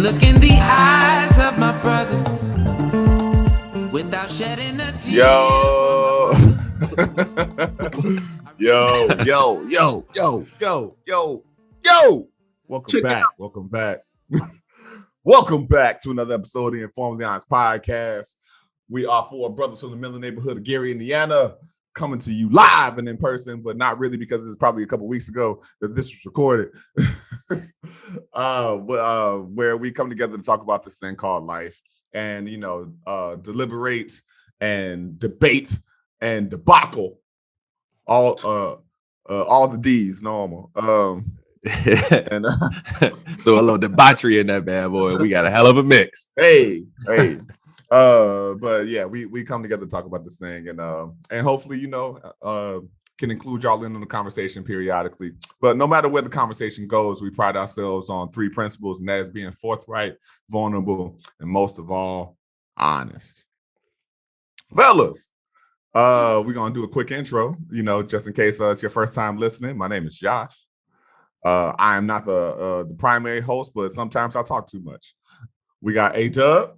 look in the eyes of my brother without shedding a tear. Yo. Yo. Welcome back. Welcome back to another episode of the InforMILLy podcast. We are four brothers from the middle neighborhood of Gary, Indiana, coming to you live and in person, but not really because it's probably a couple weeks ago that this was recorded. Where we come together to talk about this thing called life and, deliberate and debate and debacle. All the D's normal. And throw a little debauchery in that bad boy. We got a hell of a mix. Hey. But yeah, we come together to talk about this thing and hopefully, can include y'all in on the conversation periodically. But no matter where the conversation goes, we pride ourselves on three principles, and that is being forthright, vulnerable, and most of all, honest. Fellas, we're gonna do a quick intro, just in case it's your first time listening. My name is Josh. I am not the primary host, but sometimes I talk too much. We got A-Dub.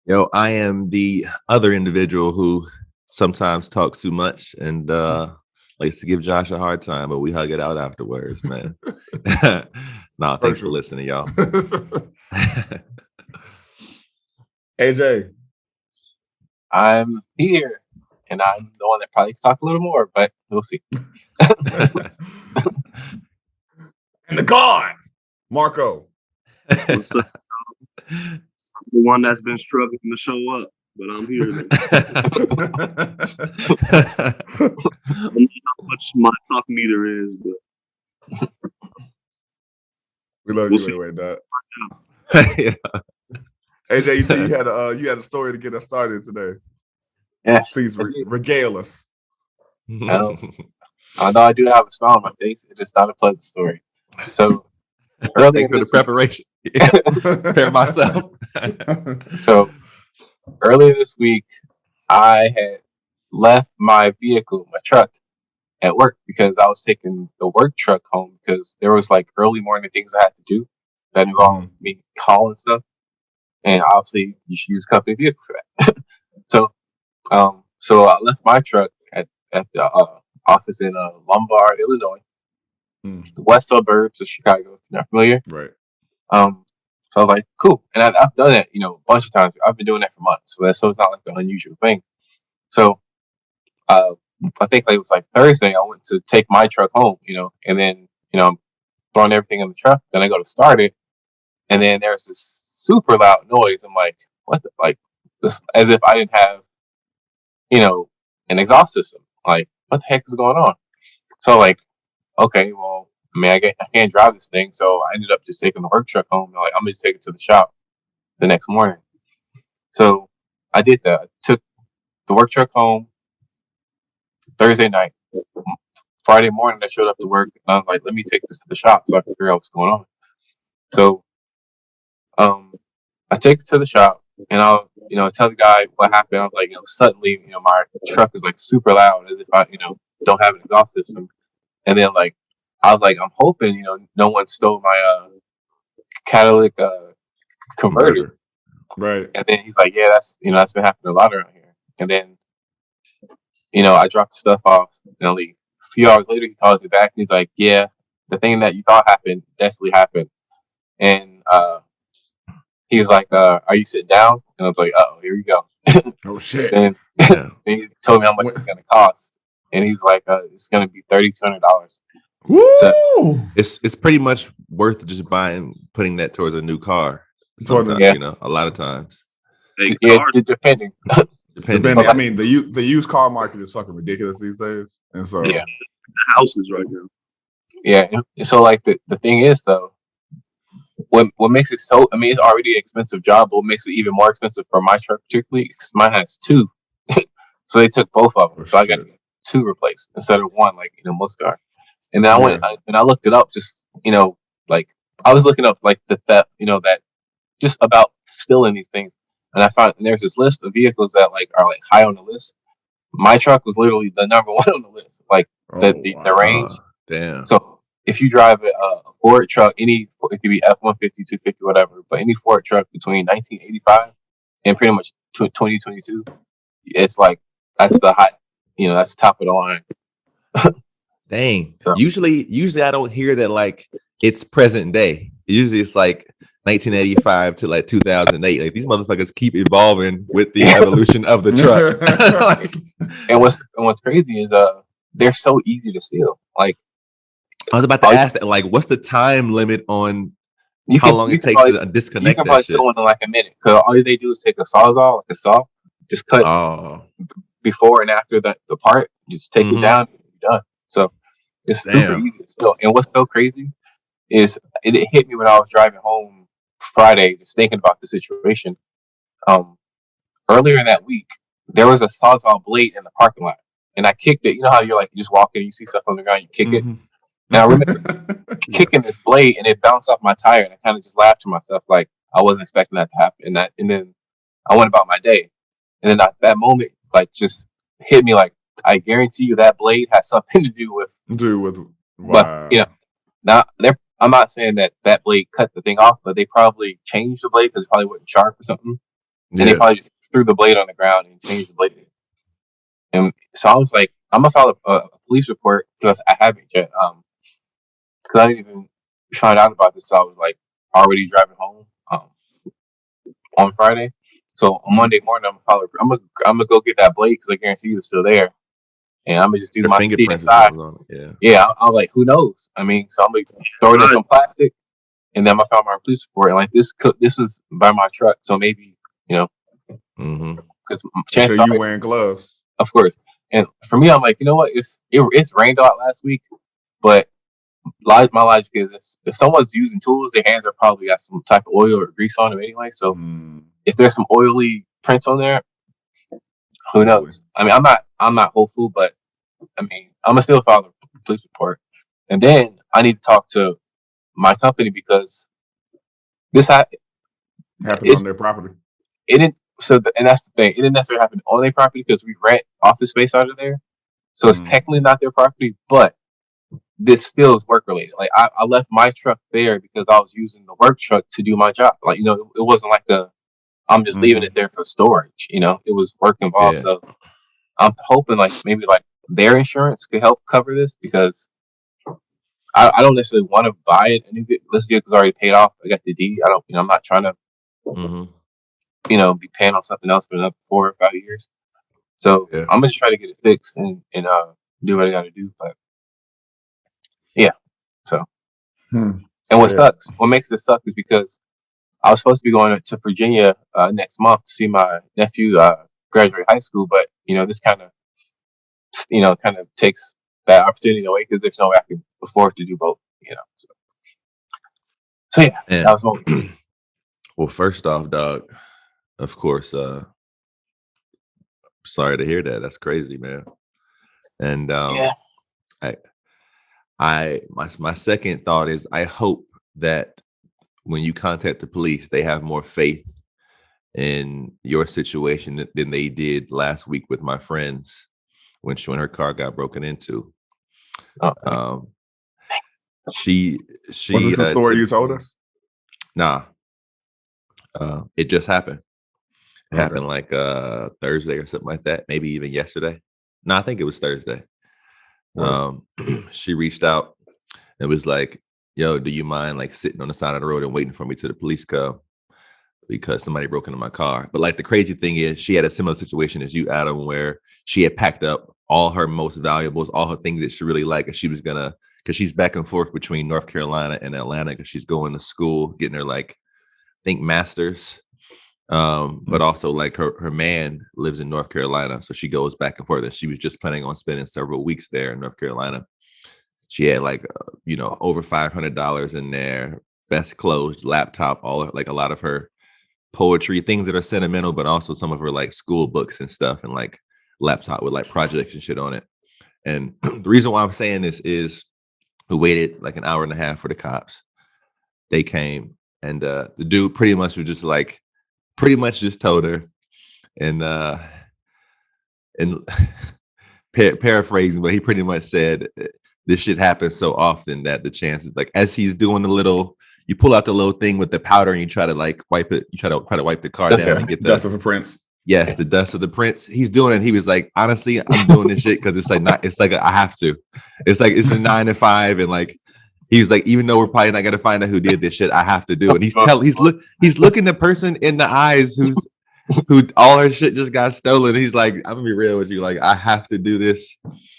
Yo, I am the other individual who sometimes talks too much and likes to give Josh a hard time, but we hug it out afterwards, man. Thanks for listening, y'all. AJ. I'm here, and I'm the one that probably can talk a little more, but we'll see. And the guard, Marco. What's up? I'm the one that's been struggling to show up, but I'm here. I don't know how much my talk meter is, but we love you anyway, Doc. Yeah. AJ, you said you had a story to get us started today. Yes, please regale us. Although I do have a smile on my face, it is not a pleasant story. So earlier for the preparation, prepare myself. So earlier this week, I had left my vehicle, my truck, at work because I was taking the work truck home because there was like early morning things I had to do that involved me calling stuff, and obviously you should use company vehicle for that. So I left my truck at the office in Lombard, Illinois. The west suburbs of Chicago, if you're not familiar. Right. So I was like, cool. And I've done that, a bunch of times. I've been doing that for months. So it's not like an unusual thing. So I think it was like Thursday, I went to take my truck home, and then, I'm throwing everything in the truck. Then I go to start it. And then there's this super loud noise. I'm like, what the, like, this, as if I didn't have, an exhaust system. Like, what the heck is going on? So like, okay, well, I can't drive this thing, so I ended up just taking the work truck home. I'm gonna just take it to the shop the next morning. So I did that. I took the work truck home Thursday night. Friday morning, I showed up to work, and I was like, let me take this to the shop so I can figure out what's going on. So I take it to the shop, and I'll, tell the guy what happened. I was like, suddenly, my truck is like super loud, as if I, don't have an exhaust system. And then, I was like, I'm hoping, no one stole my catalytic converter. Right. And then he's like, yeah, that's been happening a lot around here. And then, I dropped the stuff off, and only a few hours later, he calls me back, and he's like, yeah, the thing that you thought happened definitely happened. And he was like, are you sitting down? And I was like, oh, here we go. Oh, shit. And then he told me how much it's going to cost. And he was like, it's going to be $3,200. So it's pretty much worth just putting that towards a new car. Sometimes, a lot of times. Depending. I mean, the used car market is fucking ridiculous these days. And so the houses right now. Yeah. And so the thing is though, what makes it so, it's already an expensive job, but what makes it even more expensive for my truck particularly, because mine has two. So they took both of them. So I got two replaced instead of one, like most cars. And then I went and I looked it up, just I was looking up the theft, that just about stealing these things, and I found there's this list of vehicles that are high on the list. My truck was literally the number one on the list, the range. Damn. So if you drive a Ford truck, it could be F-150, 250, whatever, but any Ford truck between 1985 and pretty much 2022, it's like that's the high, that's top of the line. Dang. So Usually I don't hear that like it's present day. Usually it's like 1985 to like 2008. Like these motherfuckers keep evolving with the evolution of the truck. Like, and what's crazy is they're so easy to steal. Like I was about to ask that. Like, what's the time limit on how long it takes to you disconnect can that probably shit? steal in like a minute because all they do is take a sawzall, like a saw, just cut Oh, before and after the part, you just take it down, and you're done. So it's super damn. easy to steal. And what's so crazy is it hit me when I was driving home Friday, just thinking about the situation. Earlier in that week, there was a sawzall blade in the parking lot, and I kicked it. You know how you're like, you just walk in, you see stuff on the ground, you kick it. Now I remember kicking this blade, and it bounced off my tire, and I kind of just laughed to myself, like I wasn't expecting that to happen. And then I went about my day, and then that moment, like, just hit me like, I guarantee you that blade has something to do with. Wow. But now I'm not saying that blade cut the thing off, but they probably changed the blade because it probably wasn't sharp or something. And they probably just threw the blade on the ground and changed the blade. And so I was like, I'm gonna file a police report because I haven't yet. Because I didn't even find out about this. So I was like already driving home on Friday. So on Monday morning, I'm gonna go get that blade because I guarantee you it's still there. And I'm gonna just do The my seat fingerprints inside. on it. Yeah. I'm like, who knows? I mean, so I'm gonna throw it in some plastic, and then I'm gonna file my police report. And like this was by my truck, so maybe because chances are you wearing gloves, of course. And for me, I'm like, you know what? It's rained out last week, but my logic is if someone's using tools, their hands are probably got some type of oil or grease on them anyway. So if there's some oily prints on there, who knows? I mean, I'm not hopeful, but I mean, I'm gonna still file a police report, and then I need to talk to my company because this happened on their property. It didn't. And that's the thing. It didn't necessarily happen on their property because we rent office space out of there, so it's technically not their property. But this still is work related. Like I left my truck there because I was using the work truck to do my job. Like it wasn't like I'm just leaving it there for storage. It was work involved. So I'm hoping like maybe like their insurance could help cover this because I don't necessarily want to buy it. A new this vehicle is already paid off. I got the deed. I don't. I'm not trying to. Be paying on something else for another 4 or 5 years. So I'm gonna just try to get it fixed and do what I gotta do. But yeah. So and what makes this suck is because I was supposed to be going to Virginia next month to see my nephew graduate high school, but this kind of takes that opportunity away because there's no way I can afford to do both. So yeah, that was one. Well, first off, dog, of course, sorry to hear that. That's crazy, man. And my second thought is I hope that when you contact the police, they have more faith in your situation than they did last week with my friends when her car got broken into. She was this a story you told us? Nah. It just happened. It happened like Thursday or something like that. Maybe even yesterday. No, I think it was Thursday. She reached out and was like, yo, do you mind like sitting on the side of the road and waiting for me till the police come? Because somebody broke into my car. But like the crazy thing is she had a similar situation as you, Adam, where she had packed up all her most valuables, all her things that she really liked. And she was because she's back and forth between North Carolina and Atlanta because she's going to school, getting her like, I think master's. But also like her man lives in North Carolina. So she goes back and forth and she was just planning on spending several weeks there in North Carolina. She had like, over $500 in there, best clothes, laptop, all like a lot of her poetry, things that are sentimental, but also some of her like school books and stuff and like laptop with like projects and shit on it. And the reason why I'm saying this is we waited like an hour and a half for the cops. They came and the dude pretty much was just like, pretty much just told her and paraphrasing, but he pretty much said this shit happens so often that the chances, like as he's doing the little, you pull out the little thing with the powder and you try to like wipe it. You try to wipe the car down and get the dust of a prince. Yes, the dust of the prince. He's doing it. He was like, honestly, I'm doing this shit because it's like not. It's like I have to. It's like it's a 9 to 5, and like he was like, even though we're probably not gonna find out who did this shit, I have to do it. He's looking the person in the eyes who all her shit just got stolen. He's like, I'm gonna be real with you. Like I have to do this.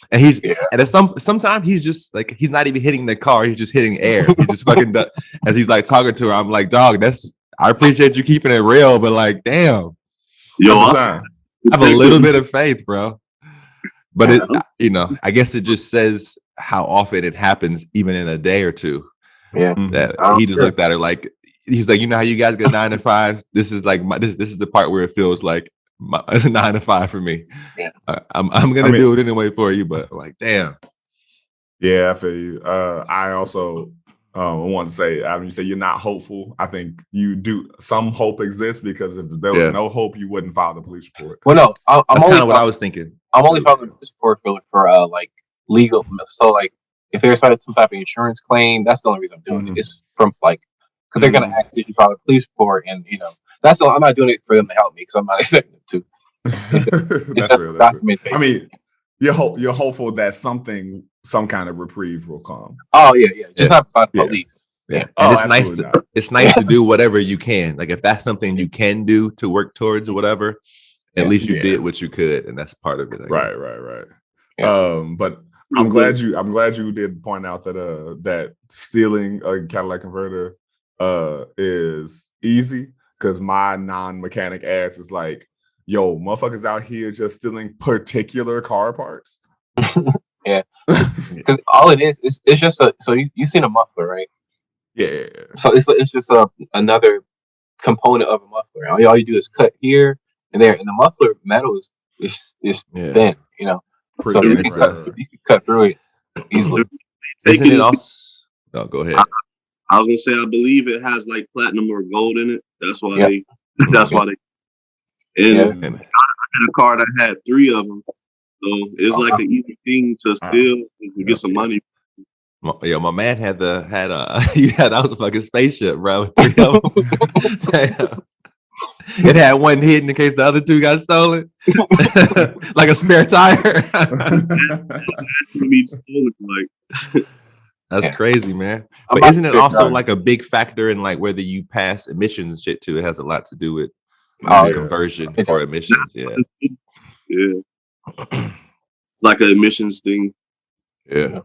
And and sometimes he's just like he's not even hitting the car. He's just hitting air. He just fucking as he's like talking to her. I'm like, dog, I appreciate you keeping it real, but like, damn. Yo, I have a little bit of faith, bro. But I guess it just says how often it happens, even in a day or two. Yeah, that he just looked at her like he's like, you know how you guys get 9 to 5. This is like this is the part where it feels like it's a 9 to 5 for me. Yeah. I'm gonna do it anyway for you, but like, damn. Yeah, I feel you. I also want to say, you say you're not hopeful. I think you do. Some hope exists because if there was no hope, you wouldn't file the police report. Well, no, that's kind of what I was thinking. I'm only filing the police report for like legal. So like, if there's some type of insurance claim, that's the only reason I'm doing it. It's from like because they're gonna ask if you file a police report, and that's I'm not doing it for them to help me because I'm not expecting it to. That's real. Documentation. I mean, you're hopeful that some kind of reprieve will come. Oh yeah. Just not by the police. Yeah. And it's nice to do whatever you can. Like if that's something you can do to work towards or whatever, at least you did what you could, and that's part of it. Right. Yeah. But I'm glad you did point out that stealing a Cadillac converter is easy, because my non-mechanic ass is like, yo, motherfuckers out here just stealing particular car parts. Yeah, because all it is it's just so you've seen a muffler, right? Yeah. So it's just another component of a muffler. All you do is cut here and there, and the muffler metal is thin, So you can cut through it easily. Isn't it also? Oh, go ahead. I was gonna say I believe it has like platinum or gold in it. That's why they. And I had a car that had 3 of them. So it's like an easy thing to steal and get some money. My man had that was a fucking spaceship, bro. 3 of them. It had one hidden in case the other 2 got stolen, like a spare tire. That's gonna be stolen, like. That's crazy, man. But isn't it also like a big factor in like whether you pass emissions shit too? It has a lot to do with conversion for emissions. Yeah. It's like an emissions thing. Yeah.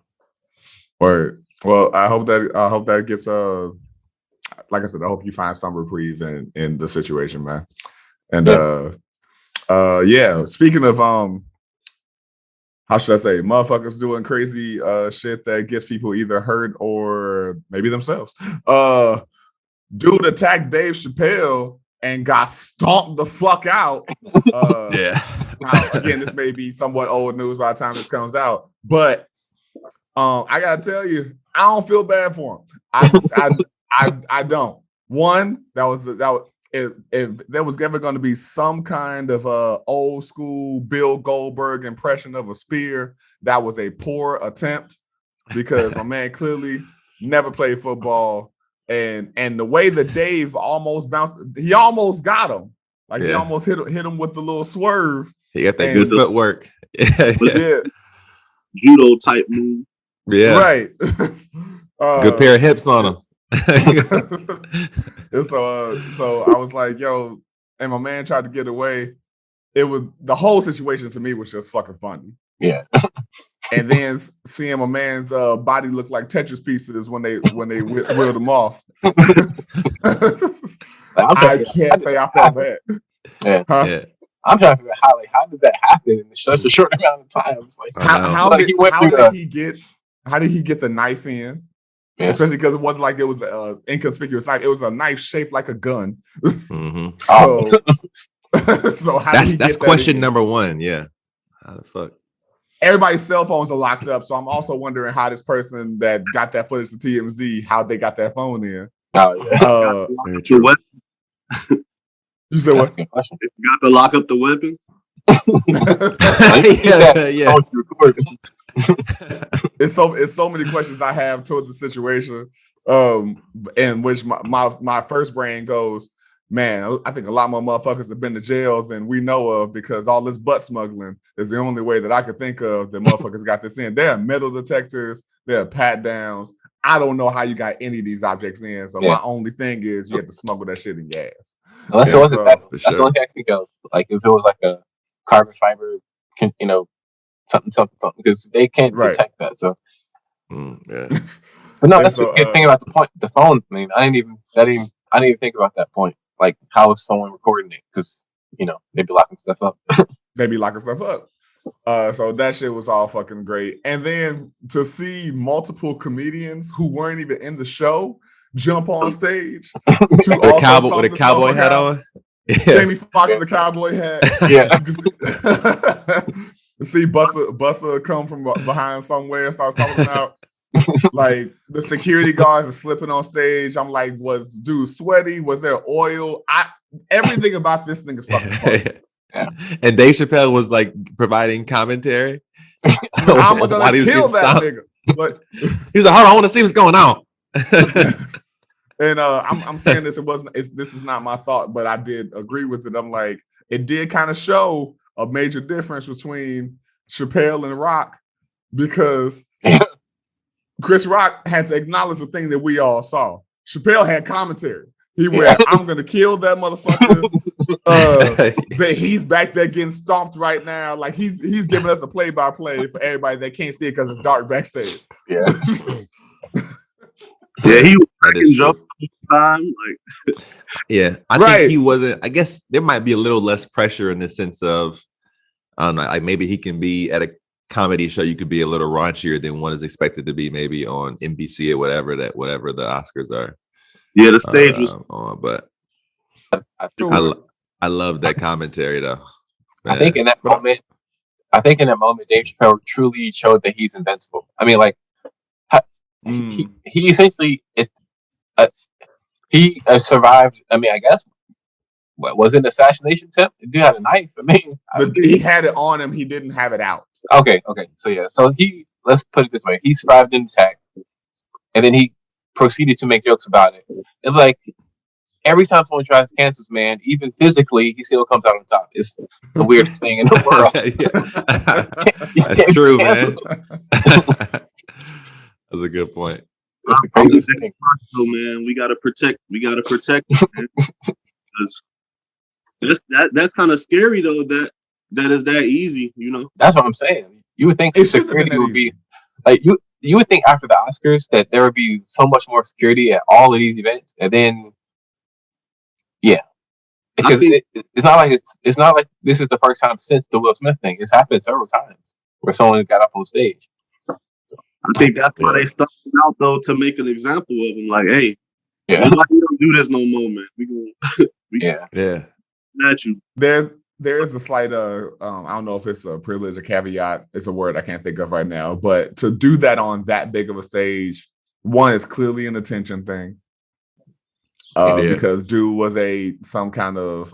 Word. Well, I hope that gets like I said, I hope you find some reprieve in the situation, man. And speaking of how should I say, motherfuckers doing crazy shit that gets people either hurt or maybe themselves. Dude attacked Dave Chappelle and got stomped the fuck out. Now, again, this may be somewhat old news by the time this comes out, but I gotta tell you, I don't feel bad for him. I don't. One, if there was ever going to be some kind of old school Bill Goldberg impression of a spear, that was a poor attempt, because my man clearly never played football, and the way that Dave almost bounced, he almost got him. Like he almost hit him with the little swerve. He got that good footwork. Judo type move. Yeah. Right. Good pair of hips on him. So I was like, yo, and my man tried to get away. It was, the whole situation to me was just fucking funny. Yeah. And then seeing my man's body look like Tetris pieces when they wheeled him off. I can't say I felt bad. Yeah. Huh? Yeah. I'm trying to figure out how did that happen in such a short amount of time? It's like how did he get the knife in? Yeah. Especially because it wasn't like it was an inconspicuous knife. It was a knife shaped like a gun. So that's question number 1. Yeah. How the fuck? Everybody's cell phones are locked up, so I'm also wondering how this person that got that footage to TMZ, how they got that phone in. Oh, yeah. You said what? You got to lock up the weapon. it's so many questions I have toward the situation, in which my first brain goes, man, I think a lot more motherfuckers have been to jail than we know of, because all this butt smuggling is the only way that I could think of that motherfuckers got this in. There are metal detectors, there are pat downs. I don't know how you got any of these objects in. So my only thing is you have to smuggle that shit in your ass. Unless it wasn't metal. That's the only thing I can think of. Like if it was like a carbon fiber, something, because they can't detect that. So, yeah. But no, that's a good thing about the phone thing. I didn't even think about that point. Like, how is someone recording it? Because they'd be locking stuff up. So that shit was all fucking great. And then to see multiple comedians who weren't even in the show jump on stage with a cowboy hat on. Yeah. Jamie Foxx the cowboy hat. Yeah. See Bussa come from behind somewhere and start talking about like the security guards are slipping on stage. I'm like, was dude sweaty? Was there oil? Everything about this thing is fucking funny. Yeah. And Dave Chappelle was like providing commentary. I'm gonna kill that nigga. But he was like, hold on, I want to see what's going on. And I'm saying this, this is not my thought, but I did agree with it. I'm like, it did kind of show a major difference between Chappelle and Rock, because Chris Rock had to acknowledge the thing that we all saw. Chappelle had commentary. He went, I'm gonna kill that motherfucker. That he's back there getting stomped right now. Like he's giving us a play-by-play for everybody that can't see it because it's dark backstage. Yeah. Yeah, he was cracking jokes all the time. Like, yeah, I think he wasn't. I guess there might be a little less pressure in the sense of, I don't know, like maybe he can be at a comedy show. You could be a little raunchier than one is expected to be, maybe on NBC or whatever the Oscars are. Yeah, the stage was on, but I love that commentary though. Man. I think in that moment, Dave Chappelle truly showed that he's invincible. I mean, like. He essentially he survived. I mean, I guess what was it, an assassination attempt? The dude had a knife. I mean, he had it on him. He didn't have it out. Okay. So yeah. So let's put it this way: he survived an attack, and then he proceeded to make jokes about it. It's like every time someone tries to cancel this man, even physically, he still comes out on top. It's the weirdest thing in the world. That's true, man. That's a good point. It's the craziest thing. Man, we gotta protect. Man. That's kind of scary though. That is that easy, That's what I'm saying. You would think security would be like you would think after the Oscars that there would be so much more security at all of these events, and then because it's not like this is the first time since the Will Smith thing. It's happened several times where someone got up on stage. I think that's why they started out though, to make an example of him. Like, hey, we don't do this no more, man. We at you. There's a slight I don't know if it's a privilege or caveat. It's a word I can't think of right now. But to do that on that big of a stage, one is clearly an attention thing. Because dude was some kind of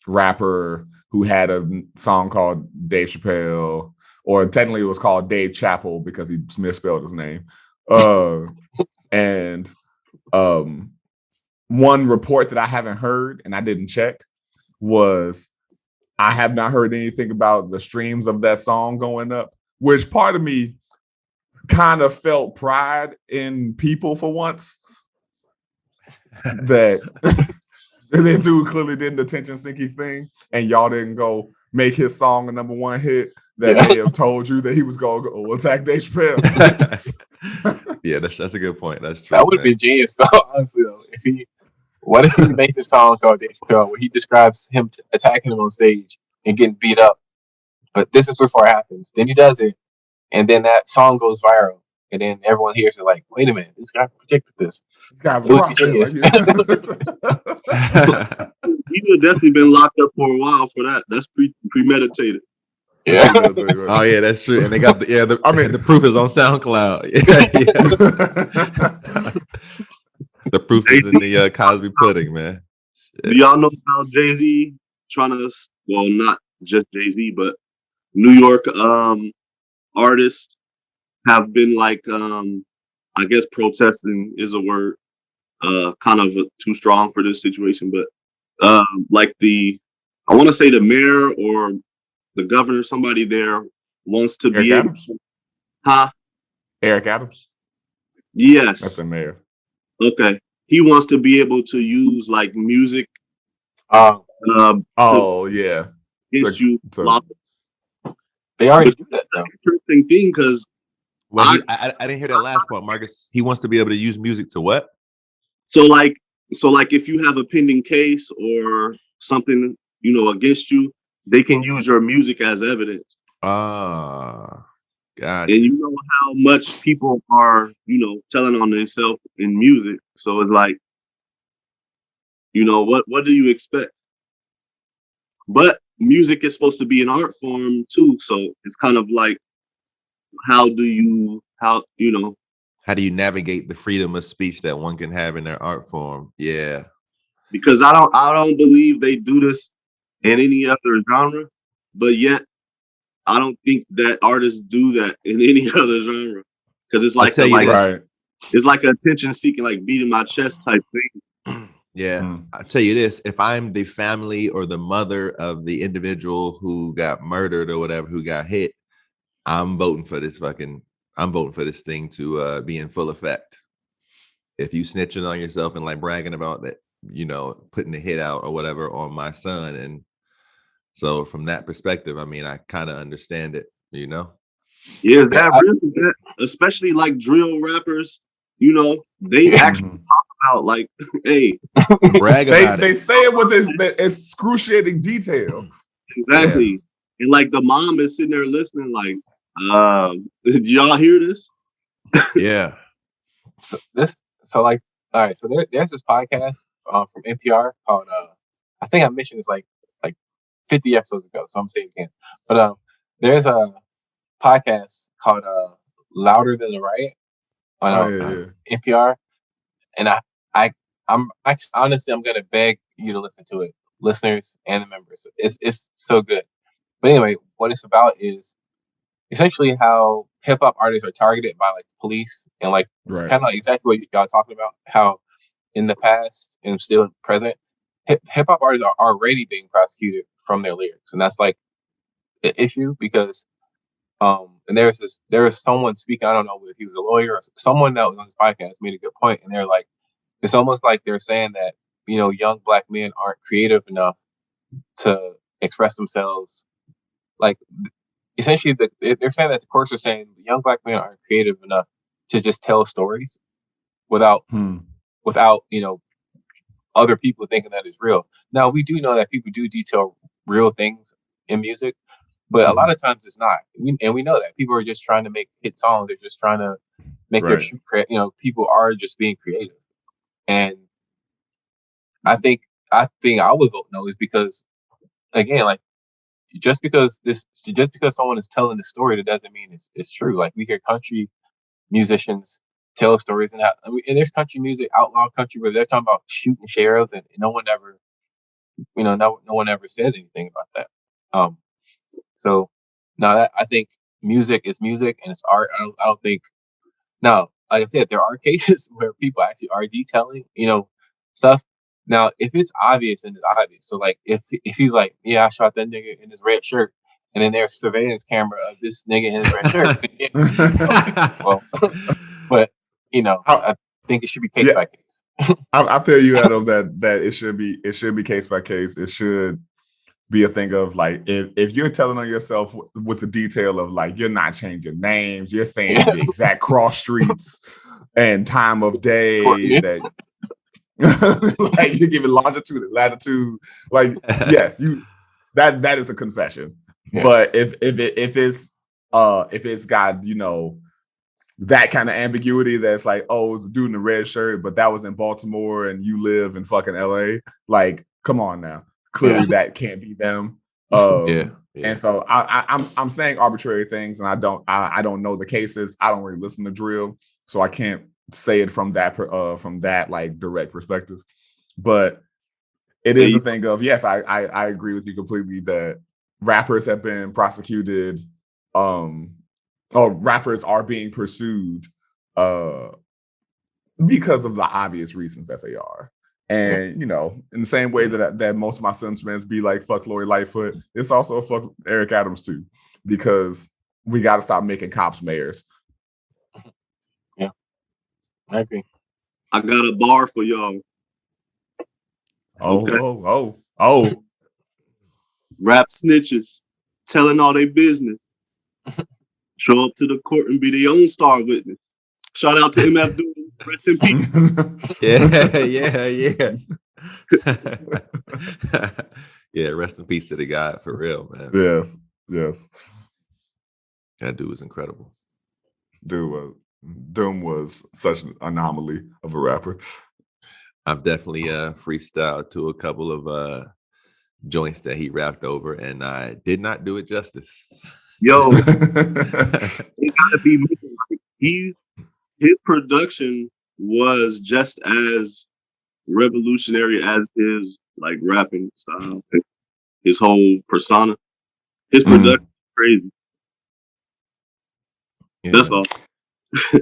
rapper who had a song called Dave Chappelle. Or technically it was called Dave Chappelle because he misspelled his name. And one report that I haven't heard and I didn't check was I have not heard anything about the streams of that song going up, which part of me kind of felt pride in people for once. That this dude clearly did an attention-seeking thing and y'all didn't go make his song a number one hit. That may have told you that he was going to attack Dave Chappelle. Yeah, that's a good point. That's true. That would have been genius, though, honestly. Though, what if he made this song called Dave Chappelle, where he describes him attacking him on stage and getting beat up, but this is before it happens. Then he does it, and then that song goes viral, and then everyone hears it like, "Wait a minute, this guy predicted this." This guy's it would be genius. He would definitely been locked up for a while for that. That's premeditated. Yeah. Oh yeah, that's true. And they got the proof is on SoundCloud. The proof is in the Cosby pudding, man. Shit. Do y'all know about Jay-Z trying to? Well, not just Jay-Z, but New York artists have been like, I guess protesting is a word, kind of too strong for this situation, but like I want to say the mayor or the governor, somebody there wants to Eric be able Adams? to, huh? Eric Adams? Yes. That's the mayor. Okay. He wants to be able to use like music Oh, yeah. against To- you. to- They already But do that though. interesting thing because Well, I didn't hear that last part, Marcus. He wants to be able to use music to what? so like if you have a pending case or something, against you, they can use your music as evidence. Ah, And gotcha. you know how much people are, telling on themselves in music. So it's like, what do you expect? But music is supposed to be an art form too. So it's kind of like, how do you How do you navigate the freedom of speech that one can have in their art form? Yeah. because I don't believe they do this in any other genre, but yet I don't think that artists do that in any other genre. Because it's I'll like tell you this. Right. it's like a attention seeking, like beating my chest type thing. Yeah. Mm. I'll tell you this. If I'm the family or the mother of the individual who got murdered or whatever, who got hit, I'm voting for this thing to be in full effect. If you snitching on yourself and like bragging about that, putting the hit out or whatever on my son. And so from that perspective, I mean, I kind of understand it, Yeah, is that real? Is that, especially like drill rappers, they actually talk about like, hey, brag about They it. say it with this excruciating detail. exactly. And like the mom is sitting there listening, like, did y'all hear this? Yeah. So like, all right. So there's this podcast from NPR called I think I mentioned this like 50 episodes ago, so I'm saying it again. But there's a podcast called Louder Than the Riot on NPR, and I'm actually honestly I'm gonna beg you to listen to it, listeners and the members. It's so good. But anyway, what it's about is essentially how hip hop artists are targeted by like the police, and like it's Right. kind of like exactly what y'all talking about. How in the past and still present, hip hop artists are already being prosecuted from their lyrics, and that's like an issue because and there was someone speaking. I don't know if he was a lawyer or someone that was on this podcast made a good point, and they're like, it's almost like they're saying that young black men aren't creative enough to express themselves. Like essentially, they're saying that the courts are saying young black men aren't creative enough to just tell stories without other people thinking that is real. Now we do know that people do detail real things in music, but a lot of times it's not. We know that people are just trying to make hit songs. They're just trying to make their shoot. People are just being creative, and I think I would vote no is because again, like just because someone is telling the story, that doesn't mean it's true. Like we hear country musicians tell stories, and there's country music, outlaw country, where they're talking about shooting sheriffs, and no one ever, no one ever said anything about that. So now that I think music is music and it's art. I don't think now, like I said, there are cases where people actually are detailing, stuff. Now, if it's obvious, then it's obvious. So like if he's like, yeah, I shot that nigga in his red shirt, and then there's surveillance camera of this nigga in his red shirt. Okay, well, but I think it should be case by case. I feel you, Adam, that it should be case by case. It should be a thing of like if you're telling on yourself with the detail of like you're not changing names, you're saying the exact cross streets and time of day that like you're giving longitude and latitude. Like yes, that is a confession. Yeah. But if it's got that kind of ambiguity that's like, oh, it's a dude in a red shirt, but that was in Baltimore and you live in fucking LA. Like, come on now. Clearly that can't be them. And so I'm saying arbitrary things, and I don't know the cases. I don't really listen to drill, so I can't say it from that like direct perspective. But it is a thing of yes, I agree with you completely that rappers have been prosecuted or rappers are being pursued because of the obvious reasons that they are. And you know, in the same way that most of my sentiments be like fuck Lori Lightfoot, it's also a fuck Eric Adams too, because we got to stop making cops mayors. Yeah, I agree. I got a bar for y'all. Okay. Oh. Rap snitches telling all their business. Show up to the court and be their own star witness. Shout out to MF Doom. Rest in peace. Yeah, rest in peace to the guy, for real, man. Yes. That dude was incredible. Doom was such an anomaly of a rapper. I've definitely freestyled to a couple of joints that he rapped over, and I did not do it justice. Yo, it gotta be me. His production was just as revolutionary as his like rapping style, his whole persona. His production is crazy. Yeah. That's all.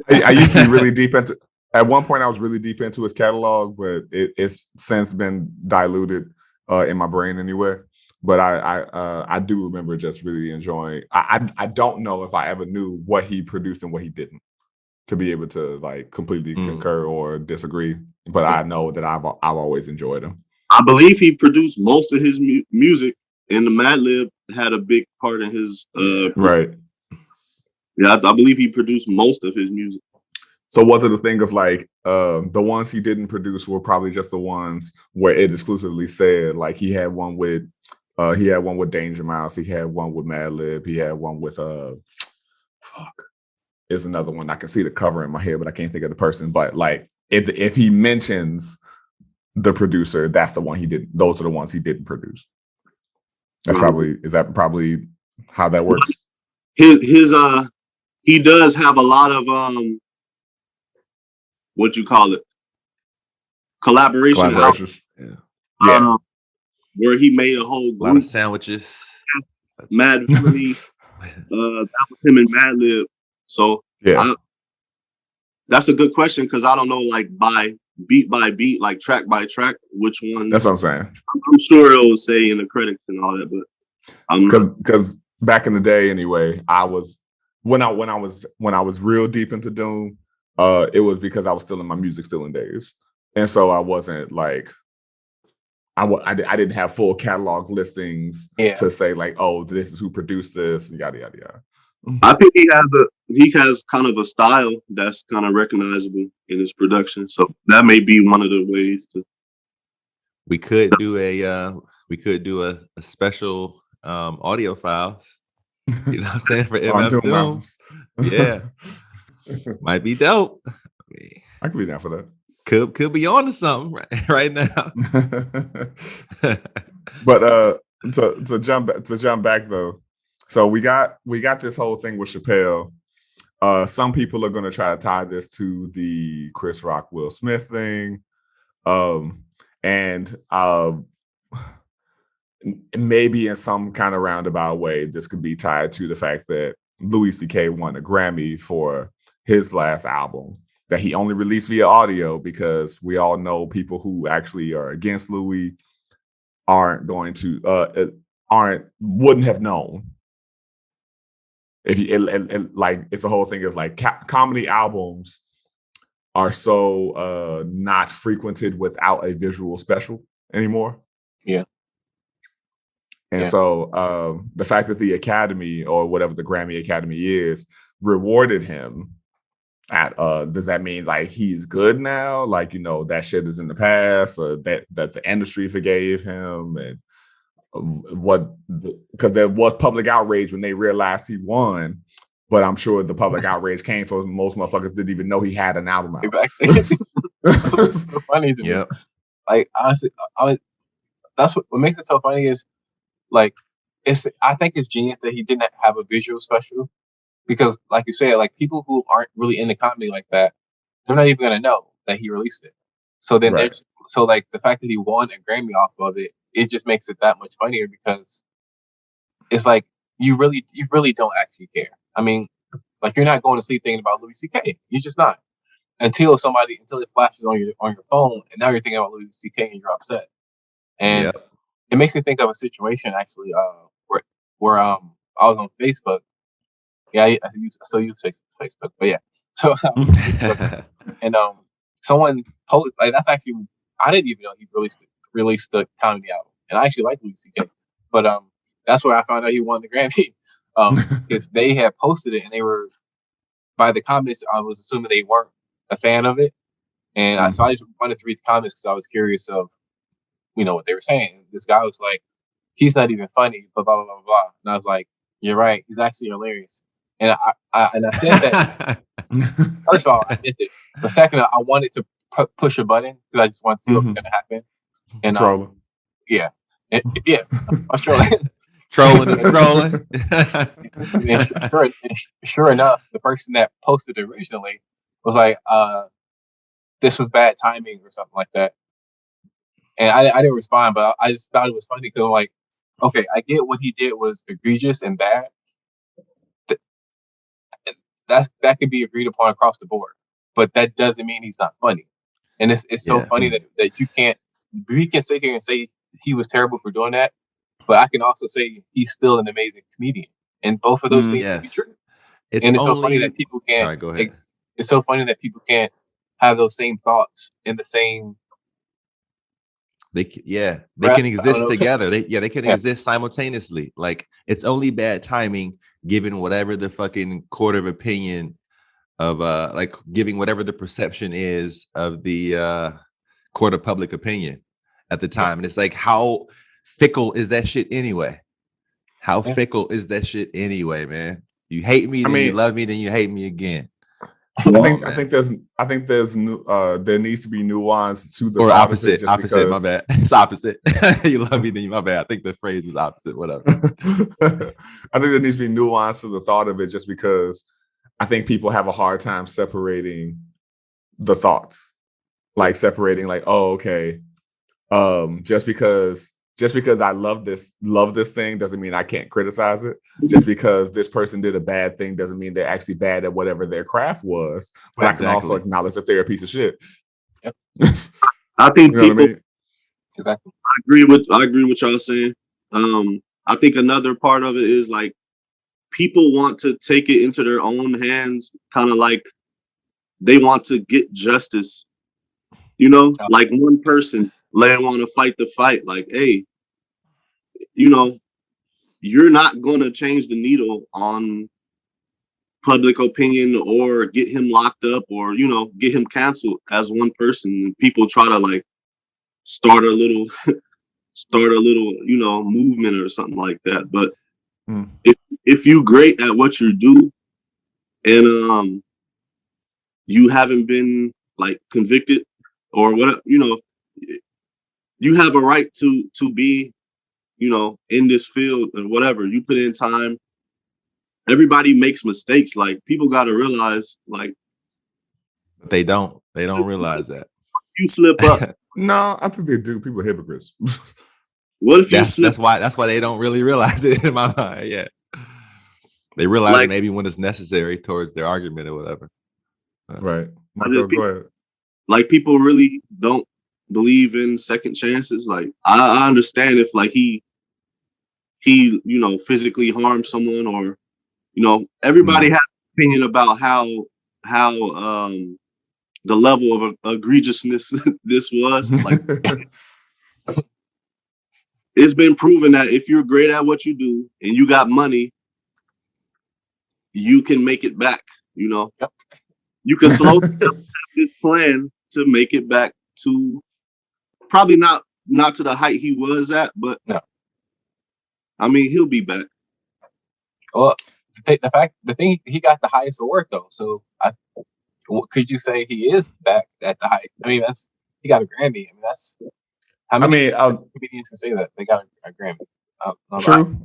I used to be really deep into. At one point, I was really deep into his catalog, but it's since been diluted in my brain anyway. But I do remember just really enjoying. I don't know if I ever knew what he produced and what he didn't, to be able to like completely concur or disagree. But I know that I've always enjoyed him. I believe he produced most of his music, and the Madlib had a big part in his. Right. Yeah, I believe he produced most of his music. So was it a thing of like the ones he didn't produce were probably just the ones where it exclusively said like he had one with Danger Mouse, he had one with Madlib, he had one with is another one. I can see the cover in my head, but I can't think of the person. But like if he mentions the producer, that's the one he didn't. Those are the ones he didn't produce. That's probably how that works. His he does have a lot of what you call it, collaborations. Yeah. Where he made a whole group. A lot of sandwiches. Mad Philly. That was him and Madlib. So yeah, that's a good question because I don't know like by beat, like track by track, which one. That's what I'm saying. I'm sure it'll say in the credits and all that, but because back in the day anyway, I was when I was real deep into Doom, it was because I was still in my music stealing days, and so I wasn't like I didn't have full catalog listings to say like, oh, this is who produced this and yada yada yada. I think he has kind of a style that's kind of recognizable in his production, so that may be one of the ways to. We could do a special audio files. You know what I'm saying, for MF Doom. Yeah, might be dope. I could be down for that. Could be on to something right now. But to jump back though, so we got this whole thing with Chappelle. Some people are going to try to tie this to the Chris Rock Will Smith thing, and maybe in some kind of roundabout way, this could be tied to the fact that Louis C.K. won a Grammy for his last album that he only released via audio, because we all know people who actually are against Louis wouldn't have known. If you like, it's a whole thing of like comedy albums are so not frequented without a visual special anymore. Yeah. And so the fact that the Academy, or whatever the Grammy Academy is, rewarded him at does that mean like he's good now? Like, you know, that shit is in the past, or that the industry forgave him, and because there was public outrage when they realized he won, but I'm sure the public outrage came from most motherfuckers didn't even know he had an album out. Exactly. That's what's so funny to me. Yep. Like honestly, that's what makes it so funny is like I think it's genius that he didn't have a visual special, because like you said, like people who aren't really into comedy like that, they're not even gonna know that he released it. So then so like the fact that he won a Grammy off of it, it just makes it that much funnier, because it's like you really don't actually care. I mean, Like you're not going to sleep thinking about Louis C.K. You're just not until it flashes on your phone, and now you're thinking about Louis C.K. and you're upset. And Yep. it makes me think of a situation actually, where I was on Facebook. Yeah, I still use Facebook, but yeah. So I was on Facebook, and someone posted, like, that's actually, I didn't even know he released the comedy album, and I actually like Louis C.K. But that's where I found out he won the Grammy, because they had posted it, and they were, by the comments, I was assuming they weren't a fan of it, and so I just wanted to read the comments because I was curious of, what they were saying. This guy was like, he's not even funny, blah blah blah blah blah, and I was like, you're right, he's actually hilarious. And I said that. First of all, I did it. But second, I wanted to push a button because I just wanted to see what was going to happen. And Trolling. yeah, I was trolling. Trolling and scrolling. And sure enough, the person that posted it originally was like, "This was bad timing" or something like that. And I didn't respond, but I just thought it was funny because I'm like, okay, I get what he did was egregious and bad. That could be agreed upon across the board, but that doesn't mean he's not funny. And it's so funny that you can't. We can sit here and say he was terrible for doing that, but I can also say he's still an amazing comedian, and both of those things can be true. It's so funny that people can't. All right, go ahead. It's so funny that people can't have those same thoughts in the same. They can exist together. They can exist simultaneously. Like, it's only bad timing given whatever the fucking court of opinion of like giving whatever the perception is of the court of public opinion at the time. And it's like, how fickle is that shit anyway? How fickle is that shit anyway, man? You hate me, then you love me, then you hate me again. I think there's there needs to be nuance to the or opposite. Because... My bad. It's opposite. You love me, then you my bad. I think the phrase is opposite. Whatever. I think there needs to be nuance to the thought of it, just because I think people have a hard time separating the thoughts, like separating, like, oh, okay, just because I love this thing doesn't mean I can't criticize it. Just because this person did a bad thing doesn't mean they're actually bad at whatever their craft was. But I can also acknowledge that they're a piece of shit. Yep. I think people. Exactly. I agree with y'all saying. I think another part of it is, like, people want to take it into their own hands, kind of like they want to get justice. Like one person. They want to fight the fight. Like, hey, you're not going to change the needle on public opinion or get him locked up or, get him canceled as one person. People try to, like, start a little, movement or something like that. But if you're great at what you do and you haven't been, like, convicted or whatever, you have a right to be, in this field and whatever. You put in time. Everybody makes mistakes. Like, people got to realize, like, they don't realize that. You slip up. No, I think they do. People are hypocrites. What if you slip? That's why they don't really realize it in my mind. Yeah, they realize it maybe when it's necessary towards their argument or whatever. Right. Go ahead. Like, people really don't believe in second chances. Like, I understand if, like, he physically harmed someone, or everybody has an opinion about how the level of egregiousness this was. Like, it's been proven that if you're great at what you do and you got money, you can make it back. Yep. You can slow this plan to make it back to probably not to the height he was at, but no. I mean, he'll be back. Well, the thing he got the highest award though, so could you say he is back at the height? I mean, he got a Grammy. I mean, that's how many comedians can say that they got a Grammy. True.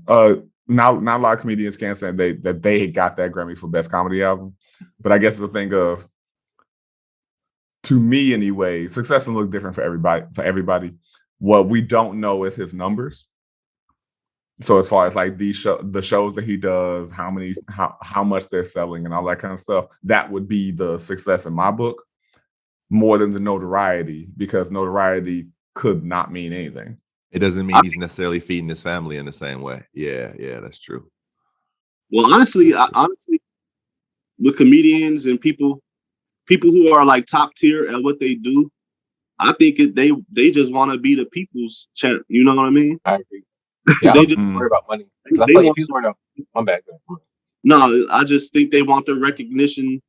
Not a lot of comedians can say that they got that Grammy for best comedy album, but I guess it's a thing of, to me anyway, success will look different for everybody. What we don't know is his numbers. So as far as like the shows that he does, how much they're selling and all that kind of stuff, that would be the success in my book, more than the notoriety, because notoriety could not mean anything. It doesn't mean he's necessarily feeding his family in the same way. Yeah, that's true. Well, honestly, with comedians and people who are like top tier at what they do, I think they just want to be the people's champ. You know what I mean? I agree. Yeah, I They don't just, worry about money. 'Cause I they feel like want- if he's worried about, I'm back. no, I just think they want the recognition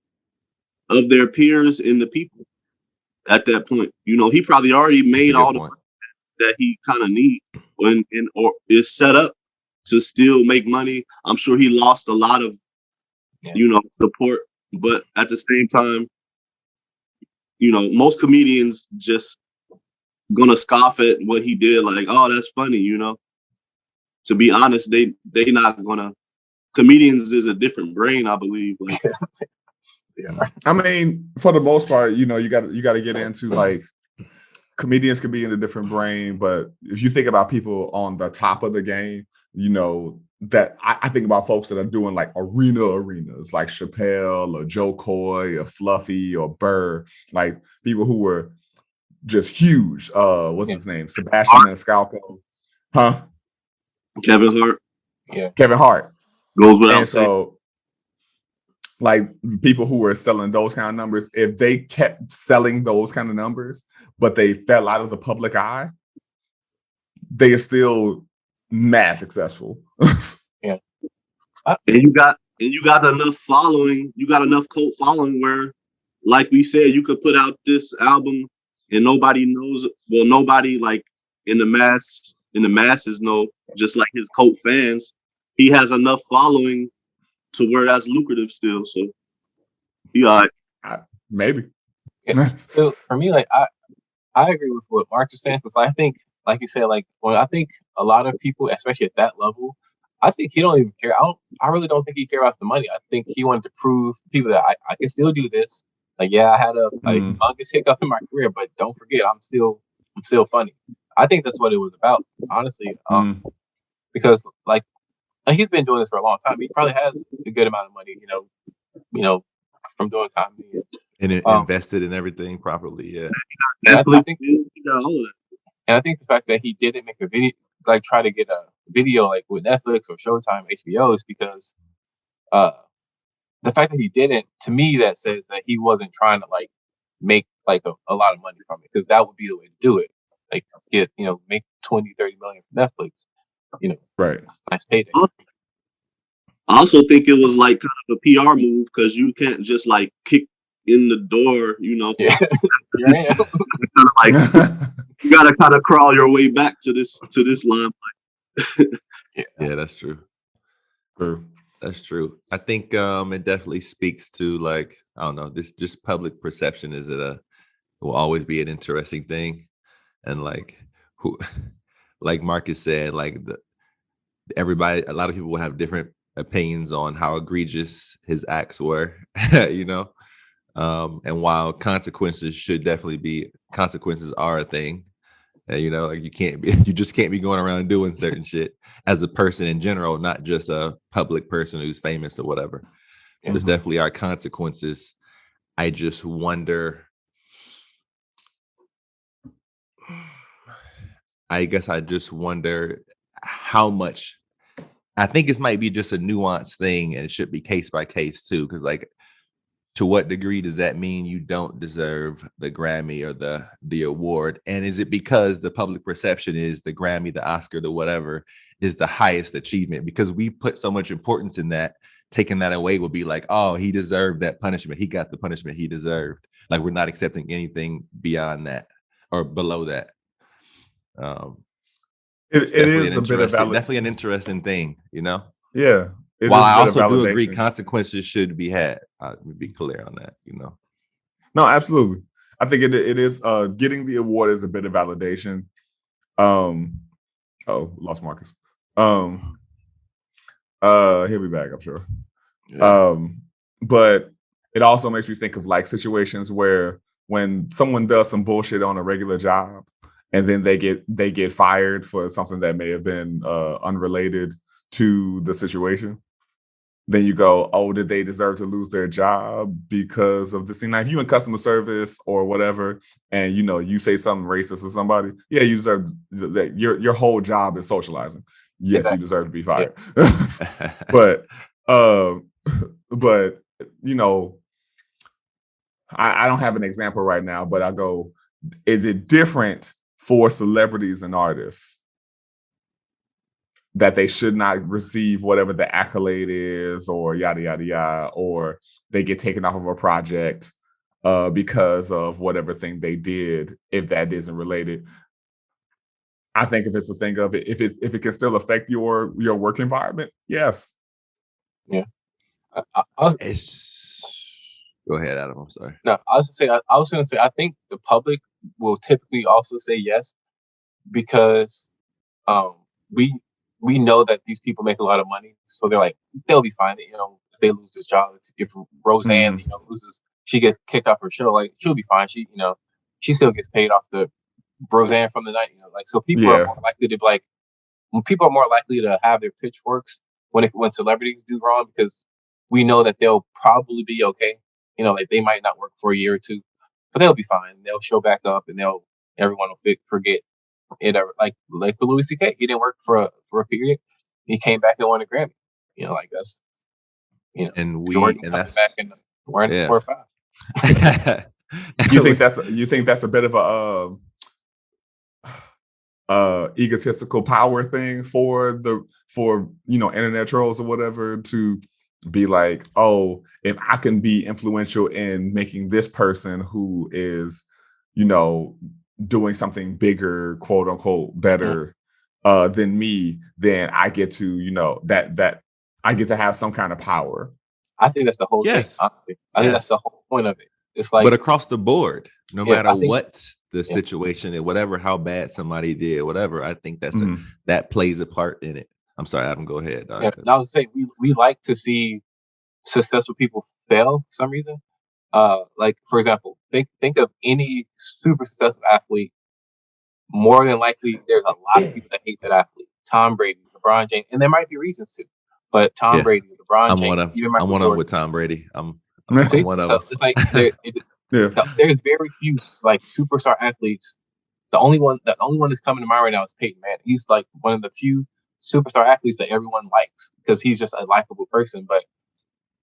of their peers and the people at that point. You know, he probably already That's a made good all the point. that he kind of need or is set up to still make money. I'm sure he lost a lot of, support, but at the same time, most comedians just gonna scoff at what he did. Like, oh, that's funny, To be honest, they not gonna. Comedians is a different brain, I believe. Like, I mean, for the most part, you got to get into like comedians can be in a different brain, but if you think about people on the top of the game, that I think about folks that are doing like arenas like Chappelle or Joe Coy or Fluffy or Burr, like people who were just huge. What's his name? Sebastian Maniscalco, huh? Kevin Hart. Yeah, Kevin Hart goes without and saying. so. Like people who were selling those kind of numbers, if they kept selling those kind of numbers, but they fell out of the public eye, they are still mad successful. yeah. And you got enough following. You got enough cult following where, like we said, you could put out this album and nobody knows. Well, nobody like in the masses know. Just like his cult fans, he has enough following to where that's lucrative still. So, yeah, maybe. Still, for me, like I agree with what Mark is saying, because I think, like you said, like I think a lot of people, especially at that level, I think he don't even care. I really don't think he cares about the money. I think he wanted to prove to people that I can still do this. Like, yeah, I had a humongous hiccup in my career, but don't forget, I'm still funny. I think that's what it was about, honestly. Because like he's been doing this for a long time. He probably has a good amount of money, from doing comedy And invested in everything properly. Yeah. I think and I think the fact that he didn't make a video, like try to get a video like with Netflix or Showtime, HBO, is because the fact that he didn't, to me, that says that he wasn't trying to like make like a lot of money from it, because that would be the way to do it. Like get, make 20, 30 million from Netflix, Right. That's a nice payday. I also think it was like kind of a PR move, because you can't just like kick in the door, Yeah. Like you gotta kind of crawl your way back to this line. Yeah, that's true. True. That's true. I think it definitely speaks to, like, I don't know, this just public perception is will always be an interesting thing. And like who like Marcus said, like a lot of people will have different opinions on how egregious his acts were, and while consequences are a thing, like you just can't be going around doing certain shit as a person in general, not just a public person who's famous or whatever. So there's definitely are consequences. I just wonder, how much. I think this might be just a nuanced thing, and it should be case by case too. Because, like, to what degree does that mean you don't deserve the Grammy or the award? And is it because the public perception is the Grammy, the Oscar, the whatever is the highest achievement? Because we put so much importance in that, taking that away would be like, oh, he deserved that punishment. He got the punishment he deserved. Like, we're not accepting anything beyond that or below that. It is a bit of definitely an interesting thing, Yeah. While I also do agree consequences should be had. We'd be clear on that, No, absolutely. I think it is getting the award is a bit of validation. Lost Marcus. He'll be back, I'm sure. Yeah. But it also makes me think of like situations where when someone does some bullshit on a regular job and then they get fired for something that may have been unrelated to the situation, then you go, oh, did they deserve to lose their job because of this thing? Now, if you in customer service or whatever, and you say something racist to somebody, yeah, you deserve that. Your whole job is socializing. Yes, Exactly. you deserve to be fired. Yeah. but but I don't have an example right now, but I go, is it different for celebrities and artists that they should not receive whatever the accolade is, or yada yada yada, or they get taken off of a project because of whatever thing they did, if that isn't related? I think if it's a thing of it, if it can still affect your work environment, yes. Yeah. Go ahead, Adam. I'm sorry. No, I was going to say, I think the public will typically also say yes, because we know that these people make a lot of money, so they're like, they'll be fine. If they lose this job, if Roseanne, loses, she gets kicked off her show, like, she'll be fine. She still gets paid off the Roseanne from the night. So people are more likely to people are more likely to have their pitchforks when celebrities do wrong, because we know that they'll probably be okay. Like, they might not work for a year or two, but they'll be fine. They'll show back up, and everyone will forget it. Like with Louis C.K., he didn't work for a period. He came back and won a Grammy. That's and Jordan and coming that's back and wearing 4 or 5. You think that's a bit of a egotistical power thing for internet trolls or whatever, to be like, oh, if I can be influential in making this person who is doing something bigger, quote unquote, better than me, then I get to that I get to have some kind of power. I think that's the whole thing. Honestly. I think that's the whole point of it. It's like, but across the board, no matter what the Yeah. situation and whatever, how bad somebody did, whatever, I think that's that plays a part in it. I'm sorry, Adam, go ahead. Yeah, I was saying we like to see successful people fail for some reason. Like, for example, think of any super successful athlete. More than likely, there's a lot of people that hate that athlete. Tom Brady, LeBron James, and there might be reasons to, but Tom Brady, LeBron James, even Michael Jordan. I'm one with Tom Brady. I'm one of them. It's like there's very few like superstar athletes. The only one that's coming to mind right now is Peyton Manning. He's like one of the few superstar athletes that everyone likes because he's just a likable person. But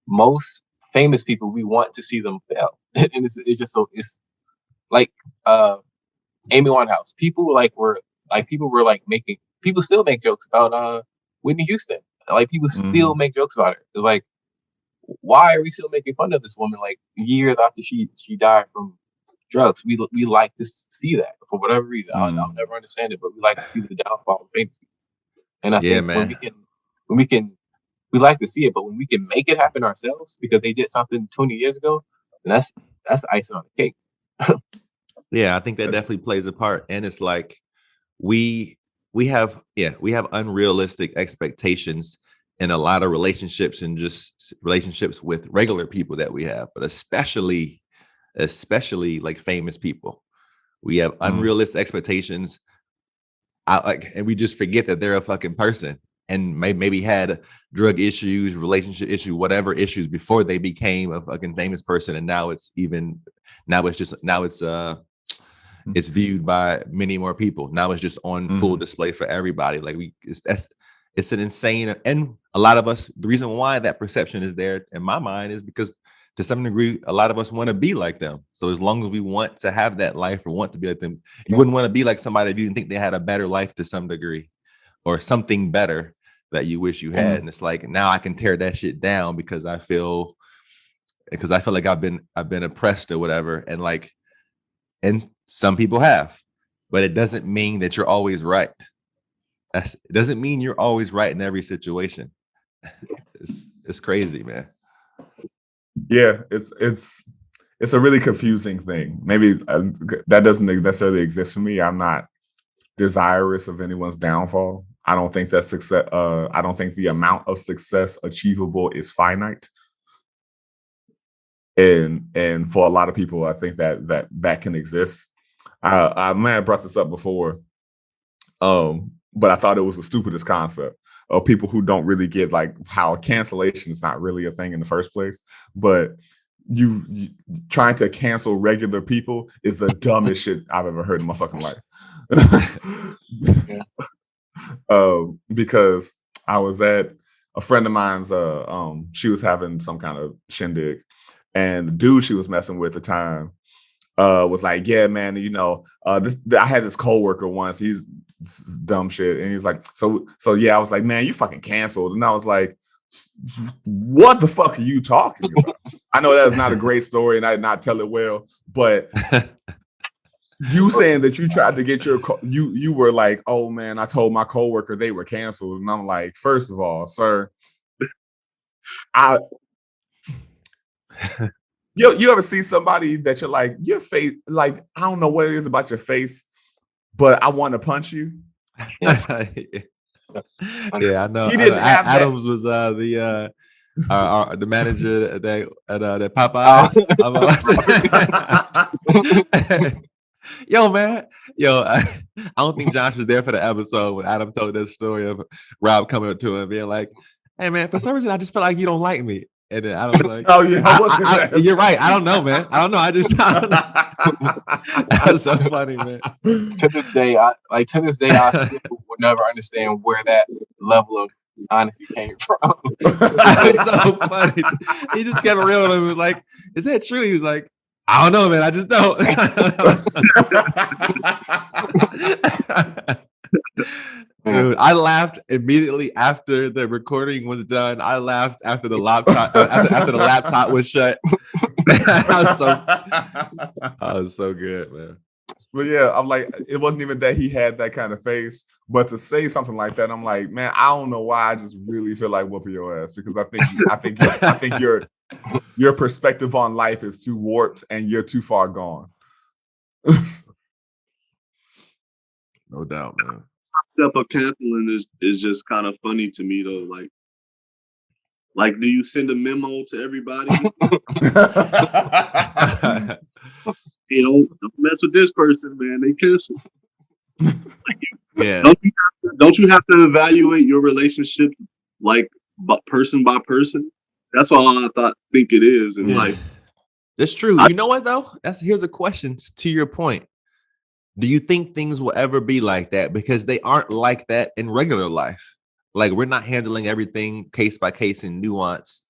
most famous people, we want to see them fail, and it's just so it's like Amy Winehouse. People still make jokes about Whitney Houston. Like, people still make jokes about her. It's like, why are we still making fun of this woman like years after she died from drugs? We like to see that for whatever reason. I'll never understand it, but we like to see the downfall of famous people. And I think we like to see it, but when we can make it happen ourselves because they did something 20 years ago, then that's icing on the cake. Yeah, I think that definitely plays a part. And it's like we have unrealistic expectations in a lot of relationships and just relationships with regular people that we have, but especially like famous people. We have unrealistic expectations. And we just forget that they're a fucking person and maybe had drug issues, relationship issue, whatever issues before they became a fucking famous person. And now it's viewed by many more people. Now it's just on full display for everybody. Like it's an insane, and a lot of us, the reason why that perception is there in my mind is because to some degree, a lot of us want to be like them. So as long as we want to have that life or want to be like them, you wouldn't want to be like somebody if you didn't think they had a better life to some degree or something better that you wish you had. And it's like, now I can tear that shit down because I feel like I've been oppressed or whatever. And some people have, but it doesn't mean that you're always right. It doesn't mean you're always right in every situation. It's crazy, man. Yeah, it's a really confusing thing. Maybe that doesn't necessarily exist for me. I'm not desirous of anyone's downfall. I don't think that success. I don't think the amount of success achievable is finite. And for a lot of people, I think that can exist. I may have brought this up before, but I thought it was the stupidest concept of people who don't really get like how cancellation is not really a thing in the first place. But you trying to cancel regular people is the dumbest shit I've ever heard in my fucking life. Yeah. Because I was at a friend of mine's, she was having some kind of shindig, and the dude she was messing with at the time was like, yeah, man, you know, I had this coworker once, he's dumb shit, and he's like, so yeah, I was like, man, you fucking canceled, and I was like, what the fuck are you talking about? I know that is not a great story, and I did not tell it well, but you saying that you tried to get you were like, oh man, I told my coworker they were canceled, and I'm like, first of all, sir, you ever see somebody that you're like, your face, like, I don't know what it is about your face, but I want to punch you. Yeah, I know. He didn't have that. Adams was the manager at that Popeyes. Yo, man. I don't think Josh was there for the episode when Adam told that story of Rob coming up to him and being like, hey, man, for some reason, I just feel like you don't like me. And then Adam's like, oh, yeah, you're right. I don't know, man. I don't know. I don't know. That's so funny, man. To this day, I still will never understand where that level of honesty came from. That's so funny. He just kept real with him. He was like, is that true? He was like, I don't know, man. I just don't. Dude, I laughed immediately after the recording was done. I laughed after the laptop after the laptop was shut. That was so good, man. But yeah, I'm like, it wasn't even that he had that kind of face, but to say something like that, I'm like, man, I don't know why. I just really feel like whooping your ass, because I think your perspective on life is too warped and you're too far gone. No doubt, man. Concept of canceling is just kind of funny to me though. Like, do you send a memo to everybody? Don't mess with this person, man. They cancel. Yeah. Don't you have to evaluate your relationship like person by person? That's all I think it is in life. It's true. You know what though? Here's a question to your point. Do you think things will ever be like that? Because they aren't like that in regular life. Like, we're not handling everything case by case in nuance,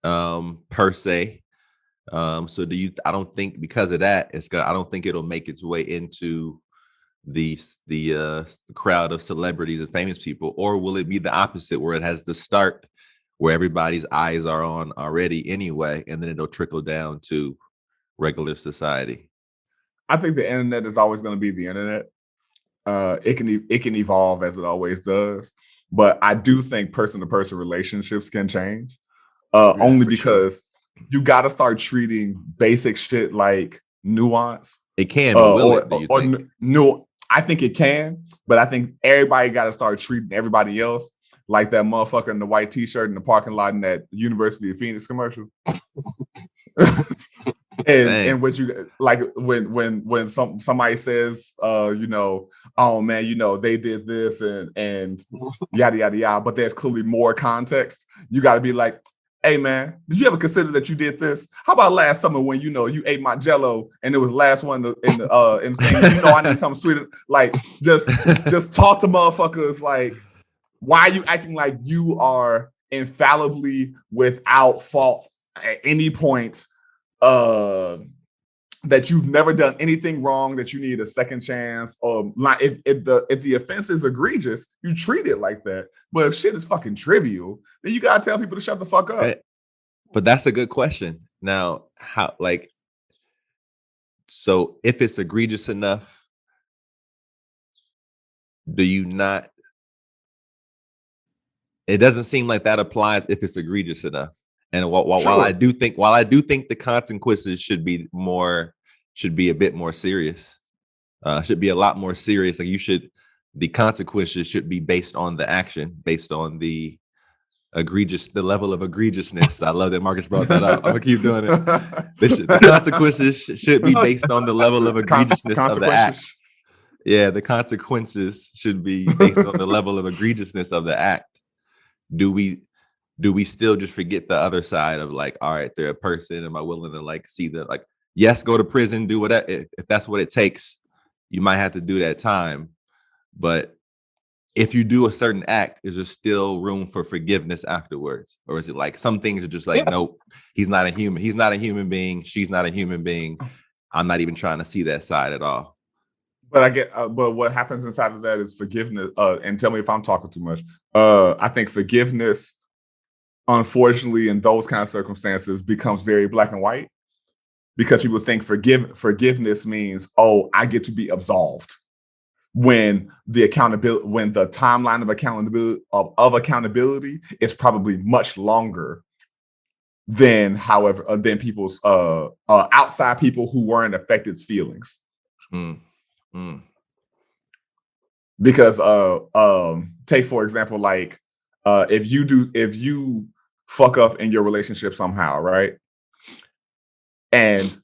per se. So I don't think because of that, I don't think it'll make its way into the crowd of celebrities and famous people, or will it be the opposite where it has the start where everybody's eyes are on already anyway, and then it'll trickle down to regular society? I think the internet is always going to be the internet. It can evolve as it always does, but I do think person-to-person relationships can change. Only because you got to start treating basic shit like nuance. It can, but will it? Do you think? No, I think it can, but I think everybody got to start treating everybody else like that motherfucker in the white t-shirt in the parking lot in that University of Phoenix commercial. and what you like when somebody says you know, oh man, you know, they did this and yada yada yada, but there's clearly more context. You got to be like, hey man, did you ever consider that you did this? How about last summer when you know you ate my Jello and it was last one in the thing, you know, I need something sweeter. Like just talk to motherfuckers like, why are you acting like you are infallibly without fault at any point? That you've never done anything wrong, that you need a second chance, or like if the offense is egregious, you treat it like that. But if shit is fucking trivial, then you gotta tell people to shut the fuck up. But that's a good question. Now, so if it's egregious enough, do you not? It doesn't seem like that applies if it's egregious enough. And while I do think the consequences should be a bit more serious, should be a lot more serious. Like the consequences should be based on the action, based on the egregious, the level of egregiousness. I love that Marcus brought that up. I'm gonna keep doing it. The consequences should be based on the level of egregiousness of the act. Yeah, the consequences should be based on the level of egregiousness of the act. Do we still just forget the other side of like, all right, they're a person. Am I willing to like see that? Like, yes, go to prison, do whatever. If that's what it takes, you might have to do that time. But if you do a certain act, is there still room for forgiveness afterwards? Or is it like some things are just like, nope, he's not a human. He's not a human being. She's not a human being. I'm not even trying to see that side at all. But I get, but what happens inside of that is forgiveness. And tell me if I'm talking too much. I think forgiveness, unfortunately, in those kind of circumstances, becomes very black and white because people think forgiveness means, oh, I get to be absolved. When the timeline of accountability is probably much longer than, than people's outside people who weren't affected's feelings. Because take for example, like if you fuck up in your relationship somehow, right? And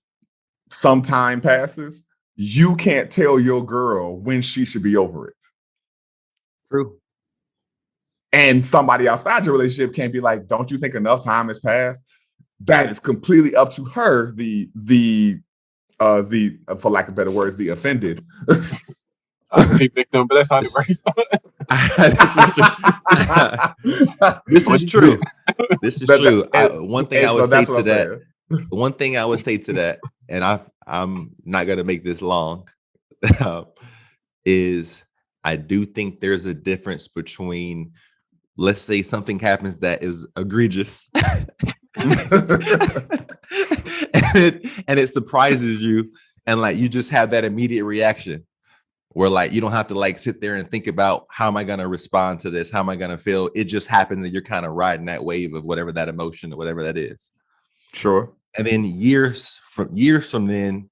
some time passes, you can't tell your girl when she should be over it. True. And somebody outside your relationship can't be like, don't you think enough time has passed? That is completely up to her, the for lack of better words, the offended. I was a victim, but that's not the race. This is true. This is true. One thing I would say to that. One thing I would say to that, and I'm not gonna make this long, is I do think there's a difference between, let's say something happens that is egregious, and it surprises you, and like you just have that immediate reaction where like you don't have to like sit there and think about how am I gonna respond to this, how am I gonna feel. It just happens and you're kind of riding that wave of whatever that emotion or whatever that is. Sure. And then years from then,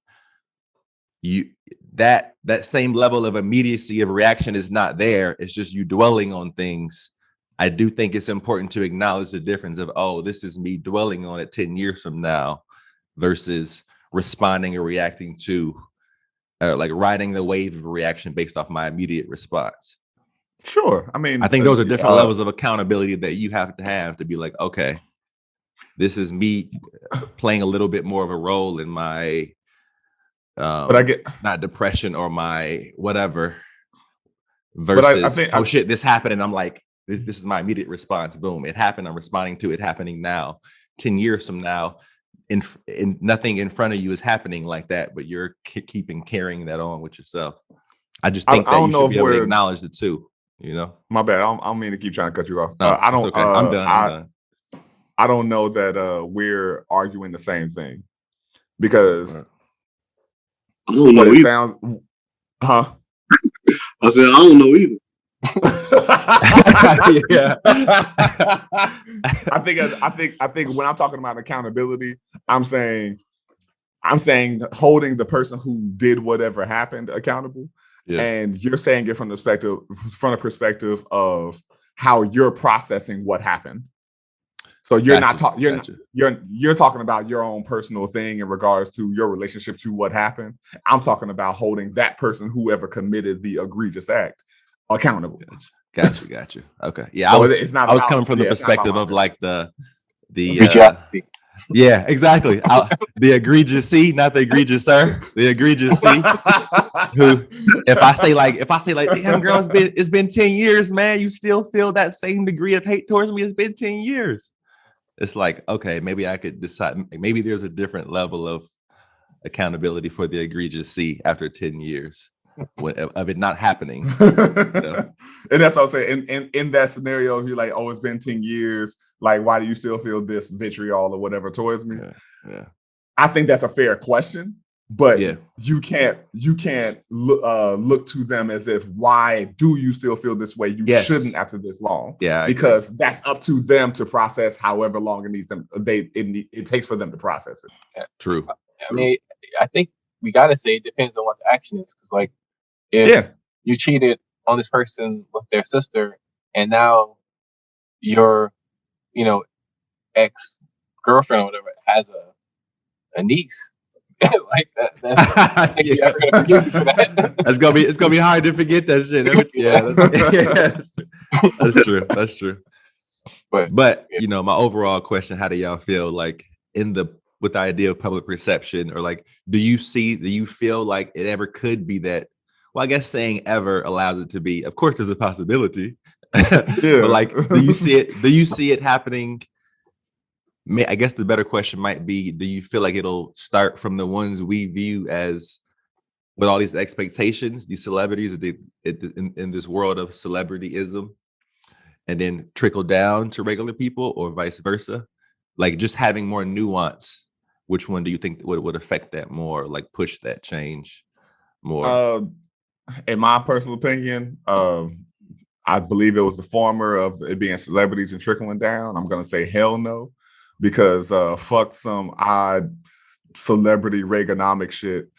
that same level of immediacy of reaction is not there. It's just you dwelling on things. I do think it's important to acknowledge the difference of, oh, this is me dwelling on it 10 years from now versus responding or reacting to, like riding the wave of reaction based off my immediate response. Sure. I mean, I think those are different levels of accountability that you have to be like, okay, this is me playing a little bit more of a role in my, but I get not depression or my whatever. Versus, I think, shit, this happened, and I'm like, this is my immediate response. Boom, it happened. I'm responding to it happening now. 10 years from now, in nothing in front of you is happening like that, but you're carrying that on with yourself. I just think that you should be able to acknowledge the two. You know, my bad. I don't mean to keep trying to cut you off. No, I don't. Okay. I'm done. I don't know that we're arguing the same thing because I don't know. It sounds, huh? I said I don't know either. Yeah. I think when I'm talking about accountability, I'm saying holding the person who did whatever happened accountable. Yeah. And you're saying it from a perspective of how you're processing what happened. So you're not talking. You're talking about your own personal thing in regards to your relationship to what happened. I'm talking about holding that person, whoever committed the egregious act, accountable. Gotcha. Okay. Yeah, so I was coming from the perspective of like the egregiosity. Yeah, exactly. The egregious C, not the egregious sir. The egregious C. Who, if I say like, damn girl, it's been 10 years, man. You still feel that same degree of hate towards me. It's been 10 years. It's like, okay, maybe I could decide. Maybe there's a different level of accountability for the egregious C after 10 years of it not happening. You know? And that's what I'm saying. In that scenario, you're like, oh, it's been 10 years. Like, why do you still feel this vitriol or whatever towards me? Yeah. I think that's a fair question, but you can't look to them as if, why do you still feel this way? You shouldn't after this long. Yeah, because that's up to them to process however long it needs them. It takes for them to process it. Yeah. True. I mean, I think we gotta say it depends on what the action is, because like if you cheated on this person with their sister, and now you're ex girlfriend or whatever has a niece. Like that's I think you're ever gonna forgive me for that. It's gonna be hard to forget that shit. That's true. That's true. But my overall question: how do y'all feel like with the idea of public perception, or like, do you feel like it ever could be that? Well, I guess saying ever allows it to be. Of course, there's a possibility, but like, do you see it? Do you see it happening? I guess the better question might be: do you feel like it'll start from the ones we view as with all these expectations, these celebrities in this world of celebrityism, and then trickle down to regular people, or vice versa? Like, just having more nuance, which one do you think would affect that more, like push that change more? In my personal opinion, I believe it was the former of it being celebrities and trickling down. I'm gonna say hell no, because fuck some odd celebrity Reaganomic shit.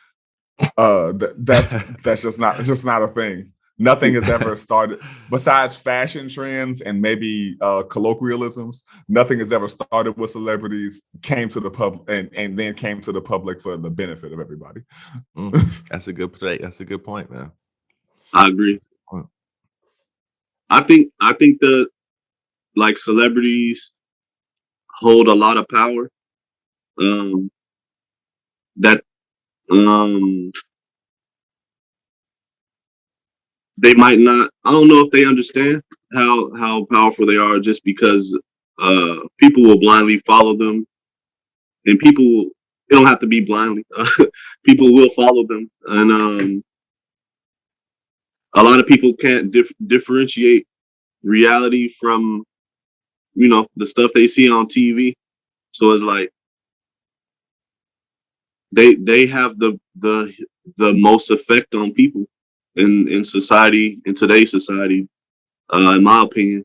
That's just not a thing. Nothing has ever started besides fashion trends and maybe colloquialisms. Nothing has ever started with celebrities, came to the public, and then came to the public for the benefit of everybody. That's a good play. That's a good point, man. I agree. I think that like celebrities hold a lot of power. That they might not. I don't know if they understand how powerful they are, just because people will blindly follow them, and people, it don't have to be blindly. People will follow them, and a lot of people can't differentiate reality from the stuff they see on TV. So it's like they have the most effect on people in society, in today's society, in my opinion.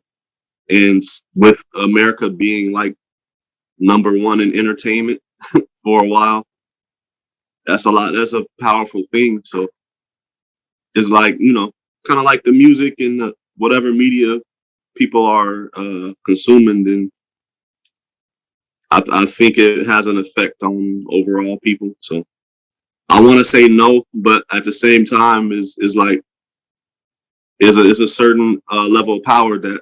And with America being like number one in entertainment for a while, that's a powerful thing. So it's like, kind of like the music and the whatever media people are consuming, then I think it has an effect on overall people. So I want to say no, but at the same time is like is a certain level of power that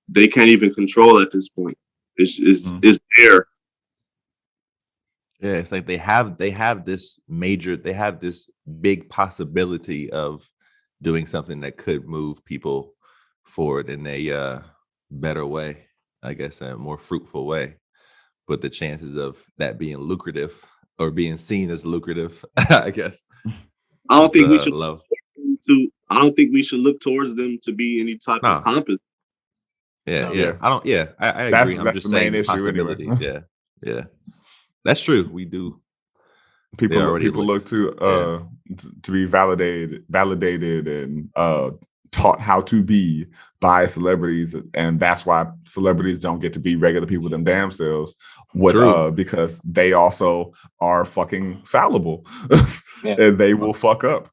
they can't even control at this point. Is there. Yeah, it's like they have this big possibility of doing something that could move people forward in a better way, I guess, a more fruitful way. But the chances of that being lucrative or being seen as lucrative, I guess, I don't think we should low. I don't think we should look towards them to be any type of pompous. Yeah. I don't. Yeah, I agree. I'm just saying the possibility. Anyway. Yeah. That's true. We do. People look to be validated and taught how to be by celebrities, and that's why celebrities don't get to be regular people them damn selves. Because they also are fucking fallible, and they will fuck up.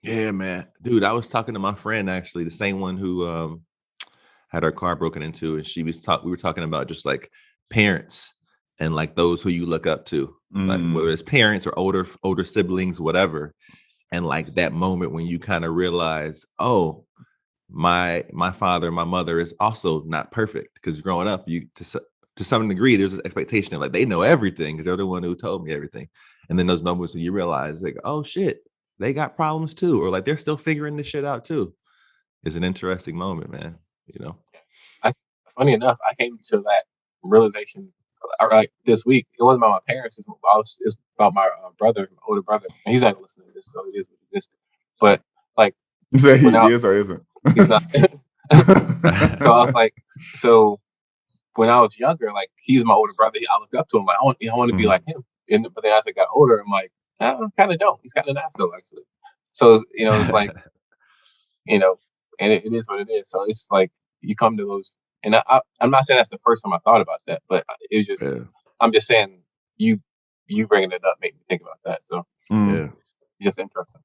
Yeah, man, dude. I was talking to my friend, actually, the same one who had her car broken into, and we were talking about just like parents and like those who you look up to, like whether it's parents or older siblings, whatever. And like that moment when you kind of realize, oh, my father, my mother is also not perfect, because growing up, you to some degree, there's an expectation of like they know everything because they're the one who told me everything. And then those moments when you realize like, oh shit, they got problems too, or like they're still figuring this shit out too. It's an interesting moment, man. Funny enough, I came to that realization like this week. It wasn't about my parents. It's about my brother, my older brother. And he's not listening to this, so it is what it is. But like, you say he is or isn't? He's not. So I was like, when I was younger, like he's my older brother. I look up to him. Like I want to be like him. But then as I got older, I'm like, I kind of don't. He's kind of not so actually. So it's like, and it is what it is. So it's like you come to those. And I'm not saying that's the first time I thought about that, but it just, I'm just saying you bringing it up made me think about that. So it's just interesting.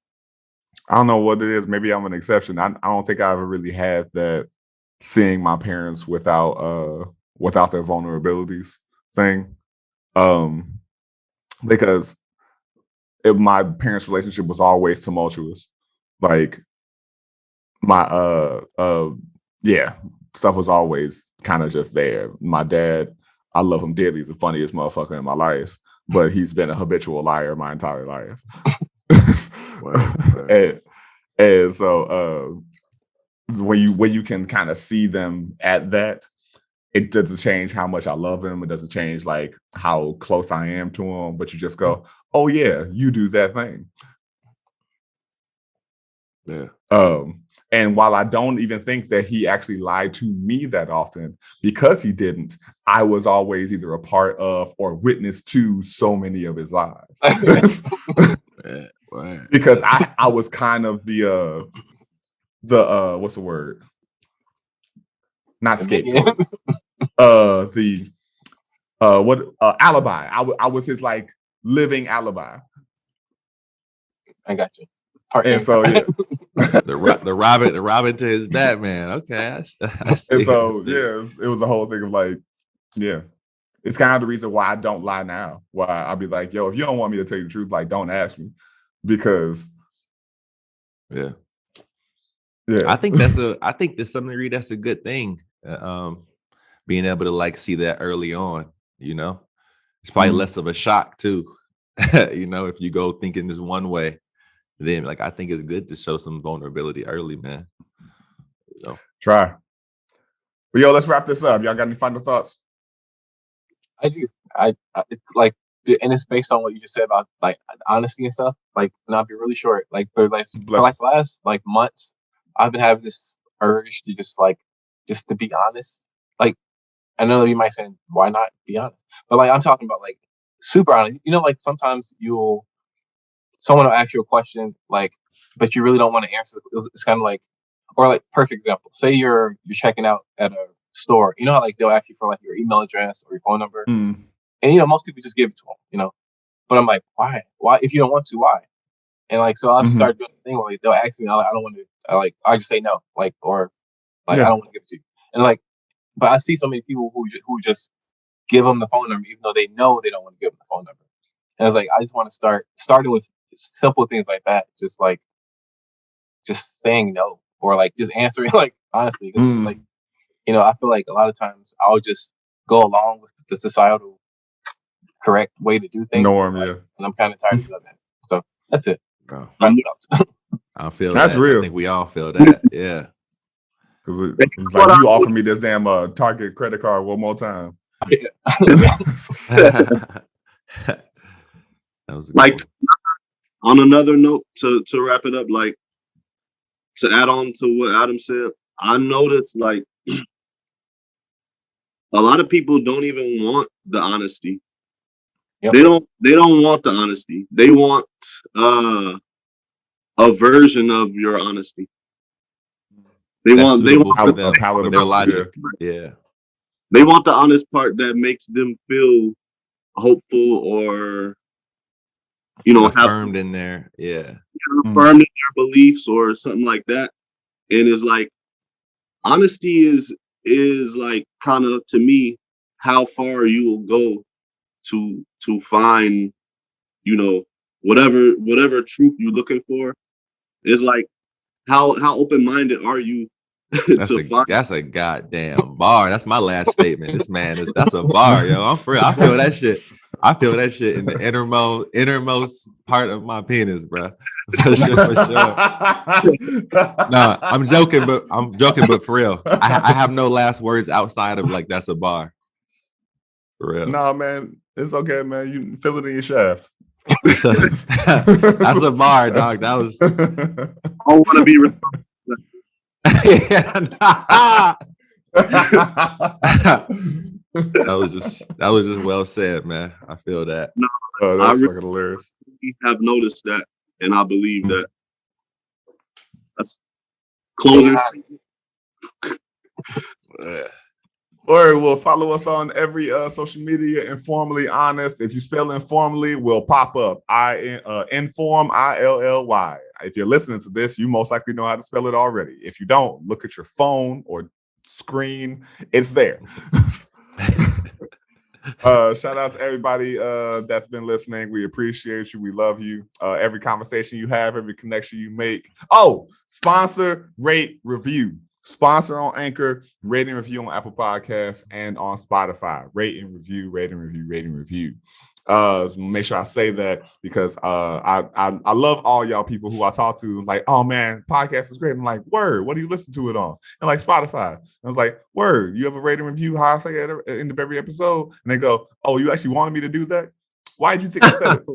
I don't know what it is. Maybe I'm an exception. I don't think I ever really had that, seeing my parents without without their vulnerabilities thing. Because my parents' relationship was always tumultuous. Like my stuff was always kind of just there. My dad, I love him dearly. He's the funniest motherfucker in my life, but he's been a habitual liar my entire life. And so when you can kind of see them at that, it doesn't change how much I love them. It doesn't change like how close I am to them, but you just go, oh yeah, you do that thing. Yeah. And while I don't even think that he actually lied to me that often, because he didn't, I was always either a part of or witness to so many of his lies. Because I was kind of the what's the word? Not scapegoat. Alibi. I was his like living alibi. I got you. And so yeah. the Robin to his Batman. Okay, I see, and so yeah, it was a whole thing of like, yeah, it's kind of the reason why I don't lie now. Why I'll be like, yo, if you don't want me to tell you the truth, like, don't ask me, because yeah. I think to some degree that's a good thing. Being able to like see that early on, you know, it's probably less of a shock too. You know, if you go thinking this one way. Then, like, I think it's good to show some vulnerability early, man. You know? Try. But yo, let's wrap this up. Y'all got any final thoughts? I do. I it's like, and it's based on what you just said about like honesty and stuff. Like, and I'll be really short. Like, for like the last like months, I've been having this urge to just to be honest. Like, I know you might say, why not be honest? But like, I'm talking about like super honest. You know, like sometimes someone will ask you a question, like, but you really don't want to answer. It's kind of like, or like, perfect example. Say you're checking out at a store. You know how like they'll ask you for like your email address or your phone number, and you know most people just give it to them. You know, but I'm like, why? Why if you don't want to? Why? And like, so I've started doing the thing where like, they'll ask me, I don't want to. I just say no, like, or like I don't want to give it to you. And like, but I see so many people who just give them the phone number even though they know they don't want to give them the phone number. And I was like, I just want to starting with simple things like that, just saying no, or like just answering like honestly, because it's like, you know, I feel like a lot of times I'll just go along with the societal correct way to do things, norm, and I'm kind of tired of doing that. So that's it. Bro. I feel that's that. real. I think we all feel that. Yeah, because like you offer me this damn Target credit card one more time. That was like on another note to wrap it up, like to add on to what Adam said, I noticed like a lot of people don't even want the honesty. Yep. They don't want the honesty. They want a version of your honesty. They want their logic. Yeah. They want the honest part that makes them feel hopeful or, you know, affirmed in there. Yeah. Affirmed in their beliefs or something like that. And it's like, honesty is like kind of, to me, how far you will go to find, you know, whatever truth you're looking for. Is like, how open-minded are you? That's a goddamn bar. That's my last statement. That's a bar, yo. I'm for real. I feel that shit. I feel that shit in the innermost part of my penis, bro. For sure. No, I'm joking, but for real. I have no last words outside of like that's a bar. For real. No, man, it's okay, man. You feel it in your shaft. That's a bar, dog. That was. I don't want to be responsible. That was just well said, man. I feel that. No, that's fucking hilarious. I have noticed that, and I believe that. That's closing. Or will follow us on every social media. InforMILLy Honest. If you spell InforMILLy, will pop up. InforMILLy. If you're listening to this, you most likely know how to spell it already. If you don't, look at your phone or screen. It's there. Shout out to everybody that's been listening. We appreciate you. We love you. Every conversation you have, every connection you make. Oh, sponsor, rate, review. Sponsor on Anchor, rate and review on Apple Podcasts and on Spotify. Rate and review, rate and review, rate and review. Make sure I say that because I love all y'all people who I talk to. Like, oh man, podcast is great. I'm like, word, what do you listen to it on? And like Spotify. I was like, word, you have a rate and review? How I say it at the end of every episode? And they go, oh, you actually wanted me to do that? Why did you think I said it?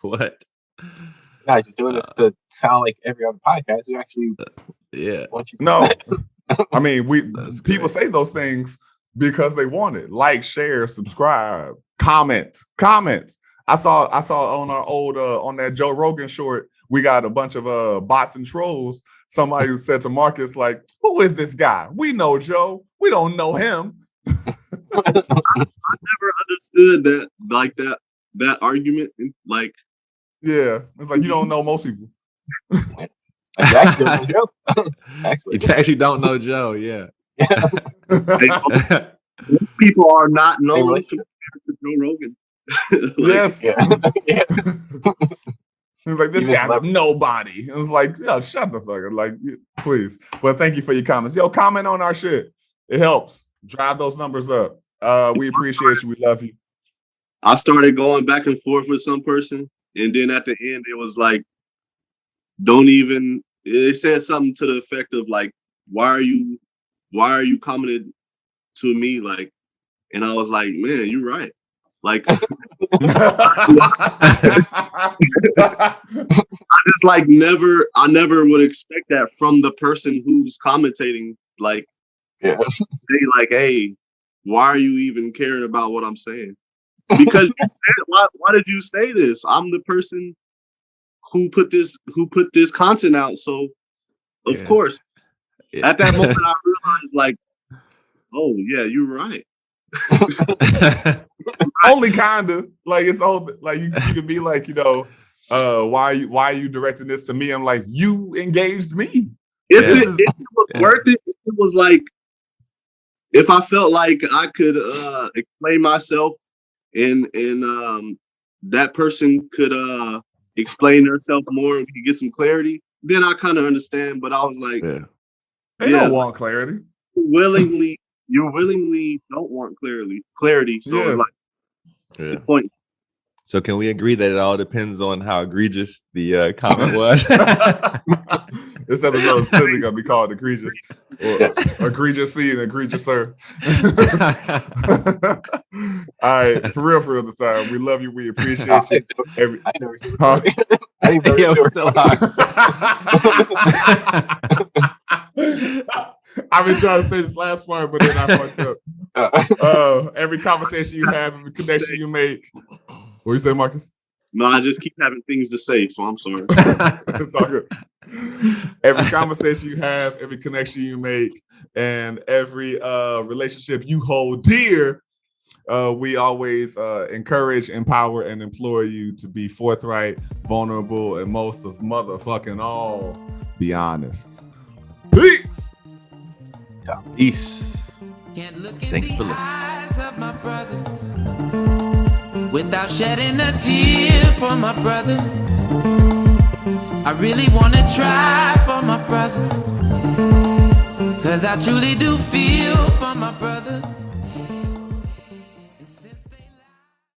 What? Guys, just doing this to sound like every other podcast. We actually want you to No. I mean, people great. say those things because they want it. Like, share, subscribe, comment. I saw on our old on that Joe Rogan short, we got a bunch of bots and trolls. Somebody who said to Marcus, like, who is this guy? We know Joe. We don't know him. I never understood that, like that argument. Like, Yeah, it's like you don't know most people. You actually don't know Joe. You actually don't know Joe, yeah. people are not known Really? compared to Joe Rogan. Yes. Yeah. Yeah. It's like, this Even guy's celebrities. nobody. It was like, yo, shut the fuck up. Like, please. But thank you for your comments. Yo, comment on our shit. It helps. Drive those numbers up. We appreciate you. We love you. I started going back and forth with some person, and then at the end, it was like, don't even. It said something to the effect of like, why are you commenting to me? Like, and I was like, man, you're right. Like, I just like I never would expect that from the person who's commentating. Like, Yeah. say like, hey, why are you even caring about what I'm saying? Because you said, why did you say this? I'm the person who put this content out. So of course, at that moment I realized like, oh yeah, you're right. Only kinda. Like, it's all like you can be like, why are you directing this to me? I'm like, you engaged me. If Yeah. it was worth it, if it was like, if I felt like I could explain myself and that person could explain herself more and we could get some clarity, then I kind of understand. But I was like, They don't want clarity. You willingly don't want clarity. So it's like, it's point. So can we agree that it all depends on how egregious the comment was? This episode is clearly gonna be called Egregious, or Yes. Egregious C and Egregious Sir. All right, for real this time. We love you. We appreciate you. I never seen it. Huh? I didn't know Yo, it was still I've been trying to say this last part, but then I fucked up. Every conversation you have, every connection you make. What you say, Marcus? No, I just keep having things to say, so I'm sorry. It's all good. Every conversation you have, every connection you make, and every relationship you hold dear, we always encourage, empower, and implore you to be forthright, vulnerable, and most of motherfucking all, be honest. Peace. Peace. Can't look in Thanks the for listening. eyes of my brother without shedding a tear for my brother. I really wanna try for my brother, 'cause I truly do feel for my brother.